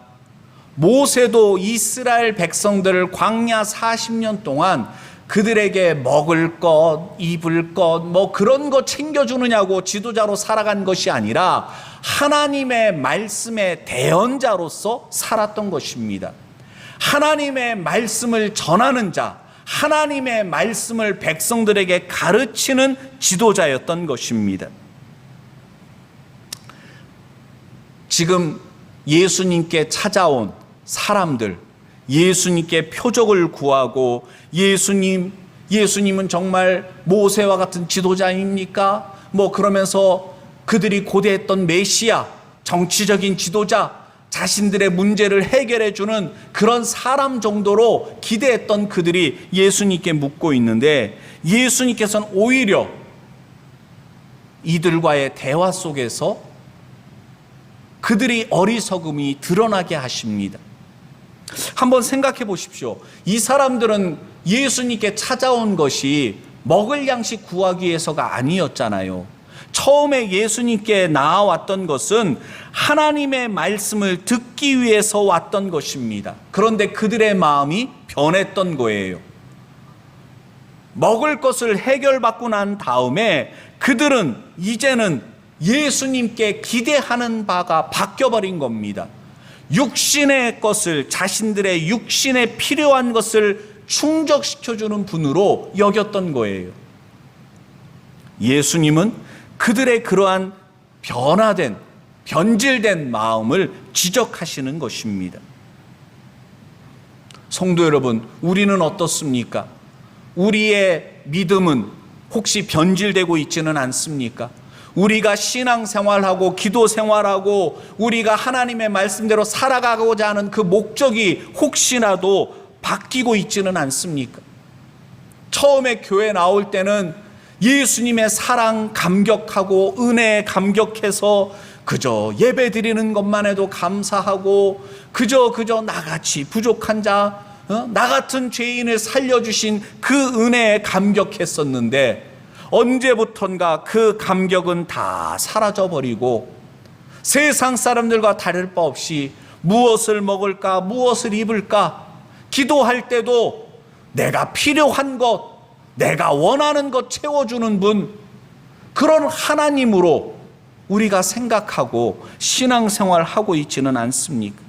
S1: 모세도 이스라엘 백성들을 광야 40년 동안 그들에게 먹을 것, 입을 것, 그런 거 챙겨주느냐고 지도자로 살아간 것이 아니라 하나님의 말씀의 대언자로서 살았던 것입니다. 하나님의 말씀을 전하는 자, 하나님의 말씀을 백성들에게 가르치는 지도자였던 것입니다. 지금 예수님께 찾아온 사람들, 예수님께 표적을 구하고 예수님은 정말 모세와 같은 지도자입니까? 그러면서 그들이 고대했던 메시아, 정치적인 지도자, 자신들의 문제를 해결해 주는 그런 사람 정도로 기대했던 그들이 예수님께 묻고 있는데 예수님께서는 오히려 이들과의 대화 속에서 그들이 어리석음이 드러나게 하십니다. 한번 생각해 보십시오. 이 사람들은 예수님께 찾아온 것이 먹을 양식 구하기 위해서가 아니었잖아요. 처음에 예수님께 나아왔던 것은 하나님의 말씀을 듣기 위해서 왔던 것입니다. 그런데 그들의 마음이 변했던 거예요. 먹을 것을 해결받고 난 다음에 그들은 이제는 예수님께 기대하는 바가 바뀌어버린 겁니다. 육신의 것을, 자신들의 육신에 필요한 것을 충족시켜주는 분으로 여겼던 거예요. 예수님은 그들의 그러한 변화된, 변질된 마음을 지적하시는 것입니다. 성도 여러분, 우리는 어떻습니까? 우리의 믿음은 혹시 변질되고 있지는 않습니까? 우리가 신앙생활하고 기도생활하고 우리가 하나님의 말씀대로 살아가고자 하는 그 목적이 혹시라도 바뀌고 있지는 않습니까? 처음에 교회 나올 때는 예수님의 사랑 감격하고 은혜에 감격해서 그저 예배 드리는 것만 해도 감사하고 그저 나같이 부족한 자, 나 같은 죄인을 살려주신 그 은혜에 감격했었는데 언제부턴가 그 감격은 다 사라져버리고 세상 사람들과 다를 바 없이 무엇을 먹을까, 무엇을 입을까, 기도할 때도 내가 필요한 것, 내가 원하는 것 채워주는 분, 그런 하나님으로 우리가 생각하고 신앙생활하고 있지는 않습니까?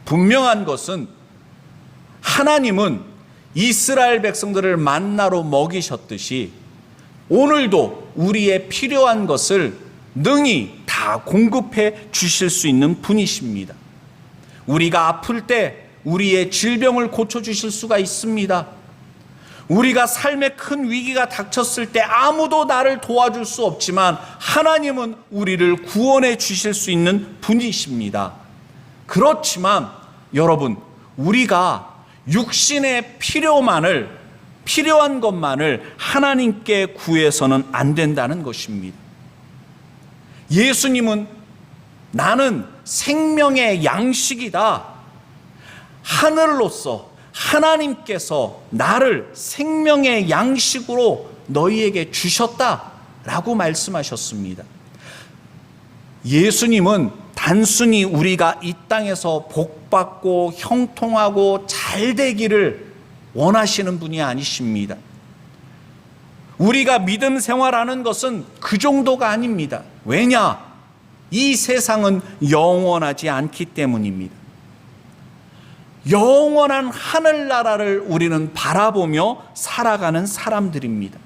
S1: 분명한 것은 하나님은 이스라엘 백성들을 만나로 먹이셨듯이 오늘도 우리의 필요한 것을 능히 다 공급해 주실 수 있는 분이십니다. 우리가 아플 때 우리의 질병을 고쳐주실 수가 있습니다. 우리가 삶의 큰 위기가 닥쳤을 때 아무도 나를 도와줄 수 없지만 하나님은 우리를 구원해 주실 수 있는 분이십니다. 그렇지만 여러분, 우리가 육신의 필요한 것만을 하나님께 구해서는 안 된다는 것입니다. 예수님은 나는 생명의 양식이다. 하늘로서 하나님께서 나를 생명의 양식으로 너희에게 주셨다라고 말씀하셨습니다. 예수님은 단순히 우리가 이 땅에서 복받고 형통하고 잘 되기를 원하시는 분이 아니십니다. 우리가 믿음 생활하는 것은 그 정도가 아닙니다. 왜냐? 이 세상은 영원하지 않기 때문입니다. 영원한 하늘나라를 우리는 바라보며 살아가는 사람들입니다.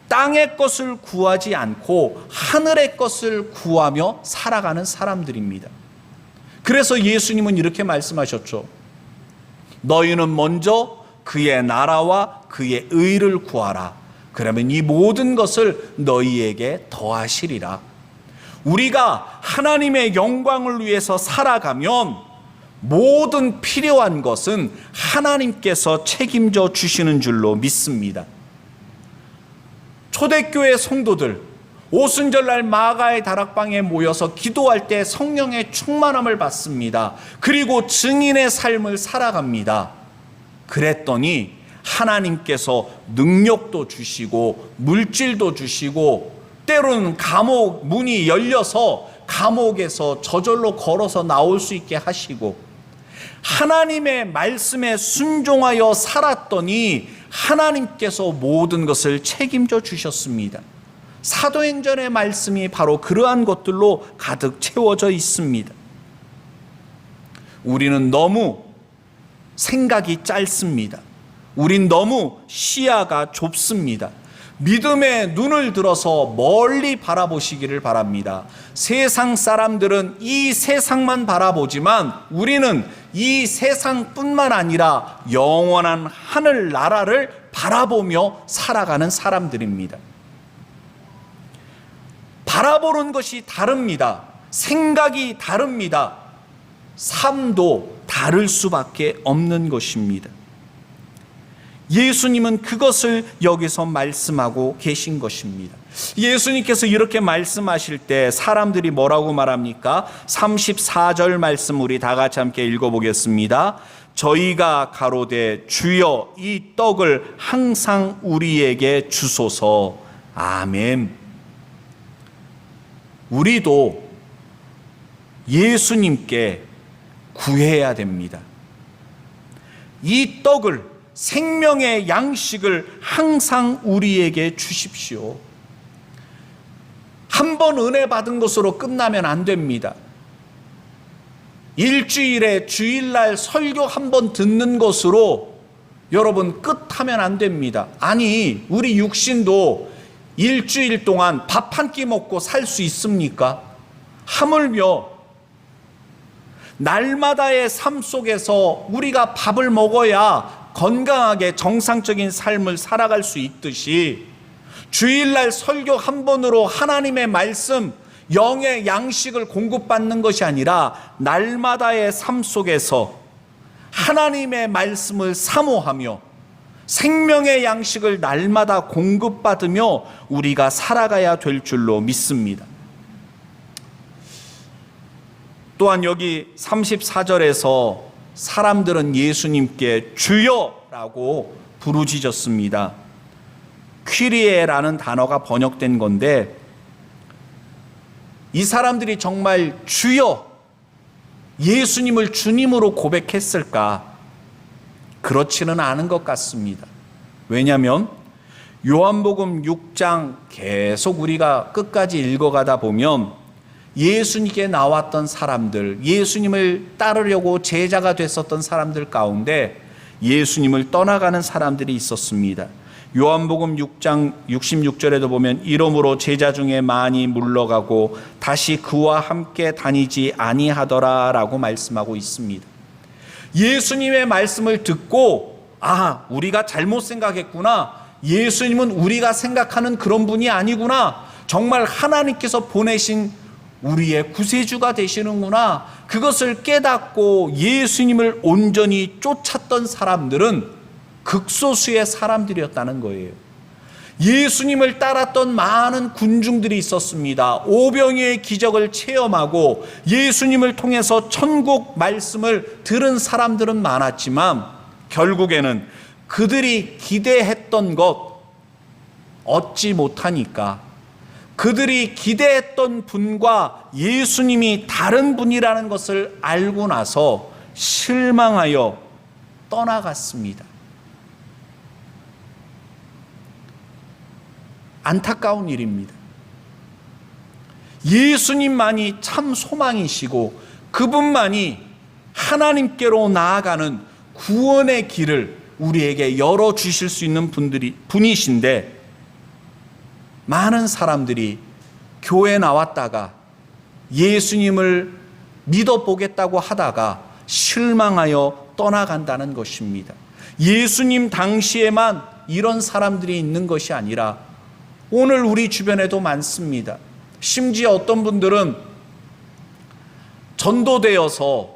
S1: 땅의 것을 구하지 않고 하늘의 것을 구하며 살아가는 사람들입니다. 그래서 예수님은 이렇게 말씀하셨죠. 너희는 먼저 그의 나라와 그의 의를 구하라. 그러면 이 모든 것을 너희에게 더하시리라. 우리가 하나님의 영광을 위해서 살아가면 모든 필요한 것은 하나님께서 책임져 주시는 줄로 믿습니다. 초대교회 성도들 오순절날 마가의 다락방에 모여서 기도할 때 성령의 충만함을 받습니다. 그리고 증인의 삶을 살아갑니다. 그랬더니 하나님께서 능력도 주시고 물질도 주시고 때로는 감옥 문이 열려서 감옥에서 저절로 걸어서 나올 수 있게 하시고 하나님의 말씀에 순종하여 살았더니 하나님께서 모든 것을 책임져 주셨습니다. 사도행전의 말씀이 바로 그러한 것들로 가득 채워져 있습니다. 우리는 너무 생각이 짧습니다. 우린 너무 시야가 좁습니다. 믿음의 눈을 들어서 멀리 바라보시기를 바랍니다. 세상 사람들은 이 세상만 바라보지만 우리는 이 세상뿐만 아니라 영원한 하늘 나라를 바라보며 살아가는 사람들입니다. 바라보는 것이 다릅니다. 생각이 다릅니다. 삶도 다를 수밖에 없는 것입니다. 예수님은 그것을 여기서 말씀하고 계신 것입니다. 예수님께서 이렇게 말씀하실 때 사람들이 뭐라고 말합니까? 34절 말씀 우리 다 같이 함께 읽어보겠습니다. 저희가 가로되 주여 이 떡을 항상 우리에게 주소서. 아멘. 우리도 예수님께 구해야 됩니다. 이 떡을, 생명의 양식을 항상 우리에게 주십시오. 한 번 은혜 받은 것으로 끝나면 안 됩니다. 일주일에 주일날 설교 한 번 듣는 것으로 여러분 끝하면 안 됩니다. 아니, 우리 육신도 일주일 동안 밥 한 끼 먹고 살 수 있습니까? 하물며 날마다의 삶 속에서 우리가 밥을 먹어야 건강하게 정상적인 삶을 살아갈 수 있듯이 주일날 설교 한 번으로 하나님의 말씀, 영의 양식을 공급받는 것이 아니라 날마다의 삶 속에서 하나님의 말씀을 사모하며 생명의 양식을 날마다 공급받으며 우리가 살아가야 될 줄로 믿습니다. 또한 여기 34절에서 사람들은 예수님께 주여라고 부르짖었습니다. 퀴리에라는 단어가 번역된 건데, 이 사람들이 정말 주여, 예수님을 주님으로 고백했을까? 그렇지는 않은 것 같습니다. 왜냐하면 요한복음 6장 계속 우리가 끝까지 읽어가다 보면 예수님께 나왔던 사람들, 예수님을 따르려고 제자가 됐었던 사람들 가운데 예수님을 떠나가는 사람들이 있었습니다. 요한복음 6장 66절에도 보면 이러므로 제자 중에 많이 물러가고 다시 그와 함께 다니지 아니하더라 라고 말씀하고 있습니다. 예수님의 말씀을 듣고 우리가 잘못 생각했구나, 예수님은 우리가 생각하는 그런 분이 아니구나, 정말 하나님께서 보내신 우리의 구세주가 되시는구나, 그것을 깨닫고 예수님을 온전히 쫓았던 사람들은 극소수의 사람들이었다는 거예요. 예수님을 따랐던 많은 군중들이 있었습니다. 오병이의 기적을 체험하고 예수님을 통해서 천국 말씀을 들은 사람들은 많았지만 결국에는 그들이 기대했던 것 얻지 못하니까, 그들이 기대했던 분과 예수님이 다른 분이라는 것을 알고 나서 실망하여 떠나갔습니다. 안타까운 일입니다. 예수님만이 참 소망이시고 그분만이 하나님께로 나아가는 구원의 길을 우리에게 열어주실 수 있는 분이신데, 많은 사람들이 교회 나왔다가 예수님을 믿어보겠다고 하다가 실망하여 떠나간다는 것입니다. 예수님 당시에만 이런 사람들이 있는 것이 아니라 오늘 우리 주변에도 많습니다. 심지어 어떤 분들은 전도되어서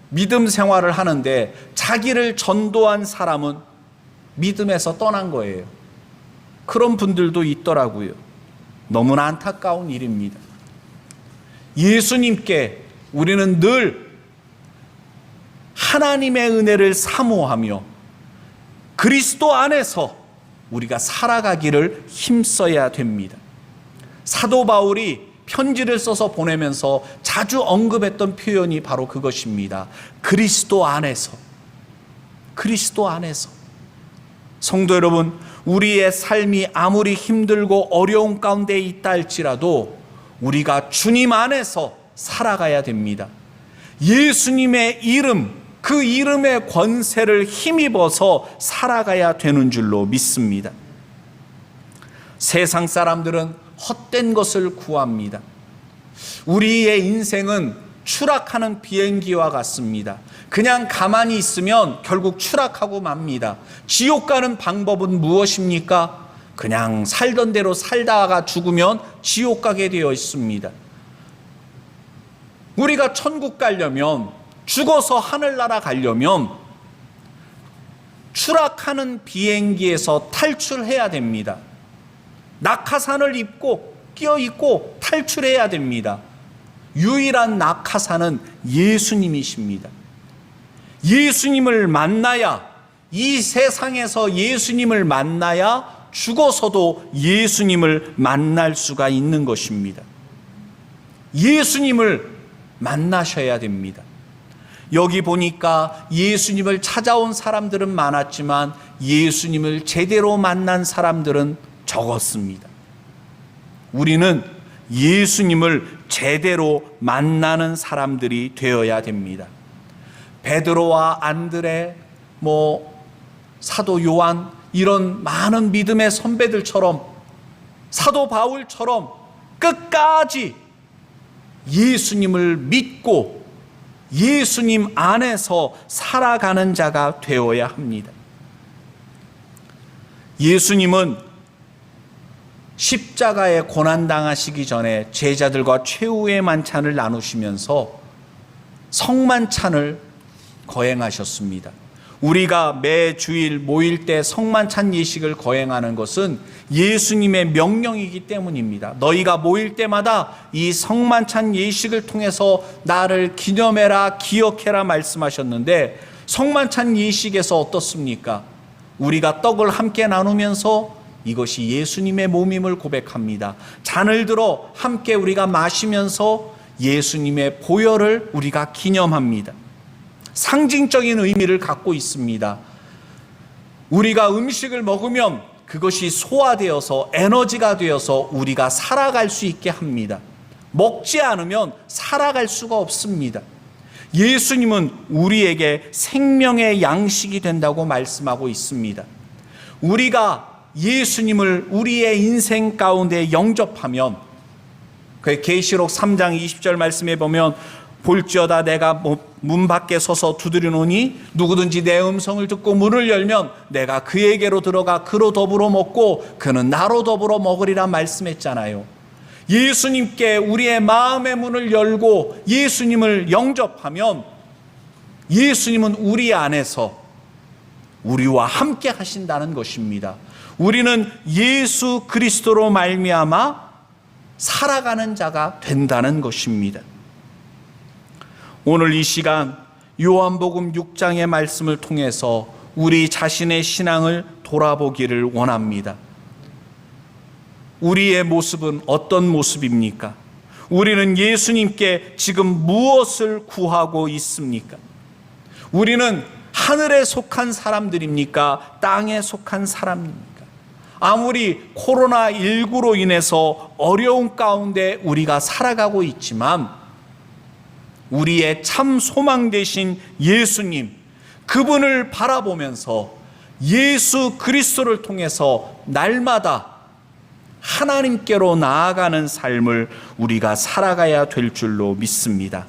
S1: 믿음 생활을 하는데 자기를 전도한 사람은 믿음에서 떠난 거예요. 그런 분들도 있더라고요. 너무나 안타까운 일입니다. 예수님께 우리는 늘 하나님의 은혜를 사모하며 그리스도 안에서 우리가 살아가기를 힘써야 됩니다. 사도 바울이 편지를 써서 보내면서 자주 언급했던 표현이 바로 그것입니다. 그리스도 안에서. 그리스도 안에서. 성도 여러분, 우리의 삶이 아무리 힘들고 어려운 가운데 있다 할지라도 우리가 주님 안에서 살아가야 됩니다. 예수님의 이름, 그 이름의 권세를 힘입어서 살아가야 되는 줄로 믿습니다. 세상 사람들은 헛된 것을 구합니다. 우리의 인생은 추락하는 비행기와 같습니다. 그냥 가만히 있으면 결국 추락하고 맙니다. 지옥 가는 방법은 무엇입니까? 그냥 살던 대로 살다가 죽으면 지옥 가게 되어 있습니다. 우리가 천국 가려면, 죽어서 하늘나라 가려면 추락하는 비행기에서 탈출해야 됩니다. 낙하산을 입고 끼어있고 탈출해야 됩니다. 유일한 낙하산은 예수님이십니다. 예수님을 만나야, 이 세상에서 예수님을 만나야 죽어서도 예수님을 만날 수가 있는 것입니다. 예수님을 만나셔야 됩니다. 여기 보니까 예수님을 찾아온 사람들은 많았지만 예수님을 제대로 만난 사람들은 적었습니다. 우리는 예수님을 제대로 만나는 사람들이 되어야 됩니다. 베드로와 안드레, 사도 요한, 이런 많은 믿음의 선배들처럼, 사도 바울처럼 끝까지 예수님을 믿고 예수님 안에서 살아가는 자가 되어야 합니다. 예수님은 십자가에 고난당하시기 전에 제자들과 최후의 만찬을 나누시면서 성만찬을 거행하셨습니다. 우리가 매 주일 모일 때 성만찬 예식을 거행하는 것은 예수님의 명령이기 때문입니다. 너희가 모일 때마다 이 성만찬 예식을 통해서 나를 기념해라, 기억해라 말씀하셨는데, 성만찬 예식에서 어떻습니까? 우리가 떡을 함께 나누면서 이것이 예수님의 몸임을 고백합니다. 잔을 들어 함께 우리가 마시면서 예수님의 보혈을 우리가 기념합니다. 상징적인 의미를 갖고 있습니다. 우리가 음식을 먹으면 그것이 소화되어서 에너지가 되어서 우리가 살아갈 수 있게 합니다. 먹지 않으면 살아갈 수가 없습니다. 예수님은 우리에게 생명의 양식이 된다고 말씀하고 있습니다. 우리가 예수님을 우리의 인생 가운데 영접하면, 그 계시록 3장 20절 말씀에 보면, 볼지어다 내가 문 밖에 서서 두드리노니 누구든지 내 음성을 듣고 문을 열면 내가 그에게로 들어가 그로 더불어 먹고 그는 나로 더불어 먹으리라 말씀했잖아요. 예수님께 우리의 마음의 문을 열고 예수님을 영접하면 예수님은 우리 안에서 우리와 함께 하신다는 것입니다. 우리는 예수 그리스도로 말미암아 살아가는 자가 된다는 것입니다. 오늘 이 시간 요한복음 6장의 말씀을 통해서 우리 자신의 신앙을 돌아보기를 원합니다. 우리의 모습은 어떤 모습입니까? 우리는 예수님께 지금 무엇을 구하고 있습니까? 우리는 하늘에 속한 사람들입니까? 땅에 속한 사람입니까? 아무리 코로나19로 인해서 어려운 가운데 우리가 살아가고 있지만 우리의 참 소망 되신 예수님, 그분을 바라보면서 예수 그리스도를 통해서 날마다 하나님께로 나아가는 삶을 우리가 살아가야 될 줄로 믿습니다.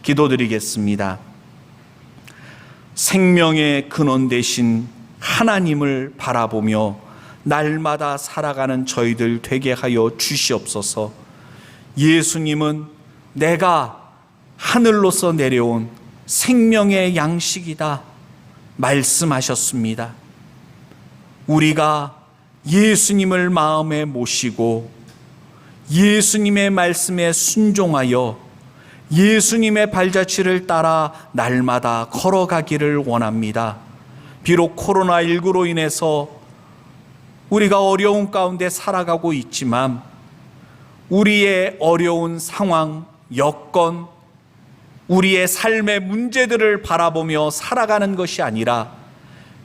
S1: 기도드리겠습니다. 생명의 근원 되신 하나님을 바라보며 날마다 살아가는 저희들 되게 하여 주시옵소서. 예수님은 내가 하늘로서 내려온 생명의 양식이다 말씀하셨습니다. 우리가 예수님을 마음에 모시고 예수님의 말씀에 순종하여 예수님의 발자취를 따라 날마다 걸어가기를 원합니다. 비록 코로나19로 인해서 우리가 어려운 가운데 살아가고 있지만 우리의 어려운 상황, 여건, 우리의 삶의 문제들을 바라보며 살아가는 것이 아니라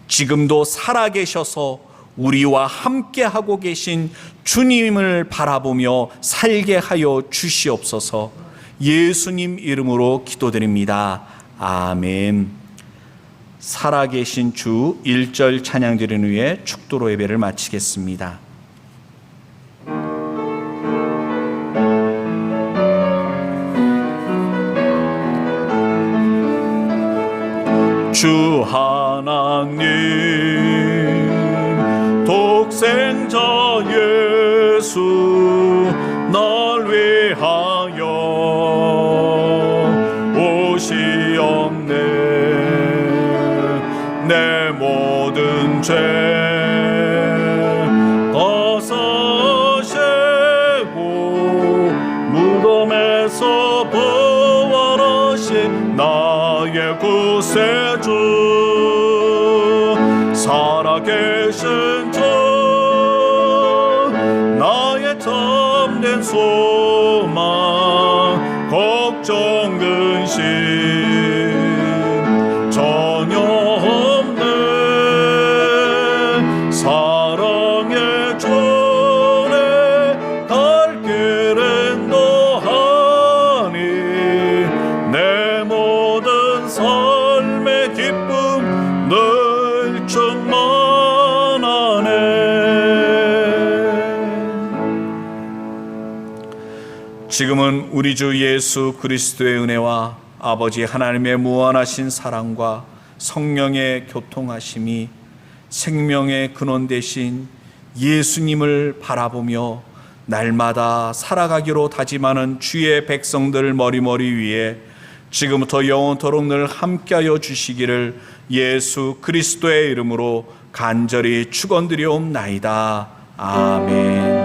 S1: 지금도 살아계셔서 우리와 함께하고 계신 주님을 바라보며 살게 하여 주시옵소서. 예수님 이름으로 기도드립니다. 아멘. 살아계신 주 1절 찬양 드린 후에 축도로 예배를 마치겠습니다.
S2: 주 하나님 독생자 예수 날 위하여 오시옵네. 내 모든 죄 다 사시고 무덤에서 부활하신 나의 구세주 살아계신 주 나의 참된 소망 걱정 근심 전혀 없네. 사랑의 전에 갈 길에
S1: 지금은 우리 주 예수 그리스도의 은혜와 아버지 하나님의 무한하신 사랑과 성령의 교통하심이 생명의 근원 되신 예수님을 바라보며 날마다 살아가기로 다짐하는 주의 백성들 머리머리 위에 지금부터 영원토록 늘 함께하여 주시기를 예수 그리스도의 이름으로 간절히 축원드리옵나이다. 아멘.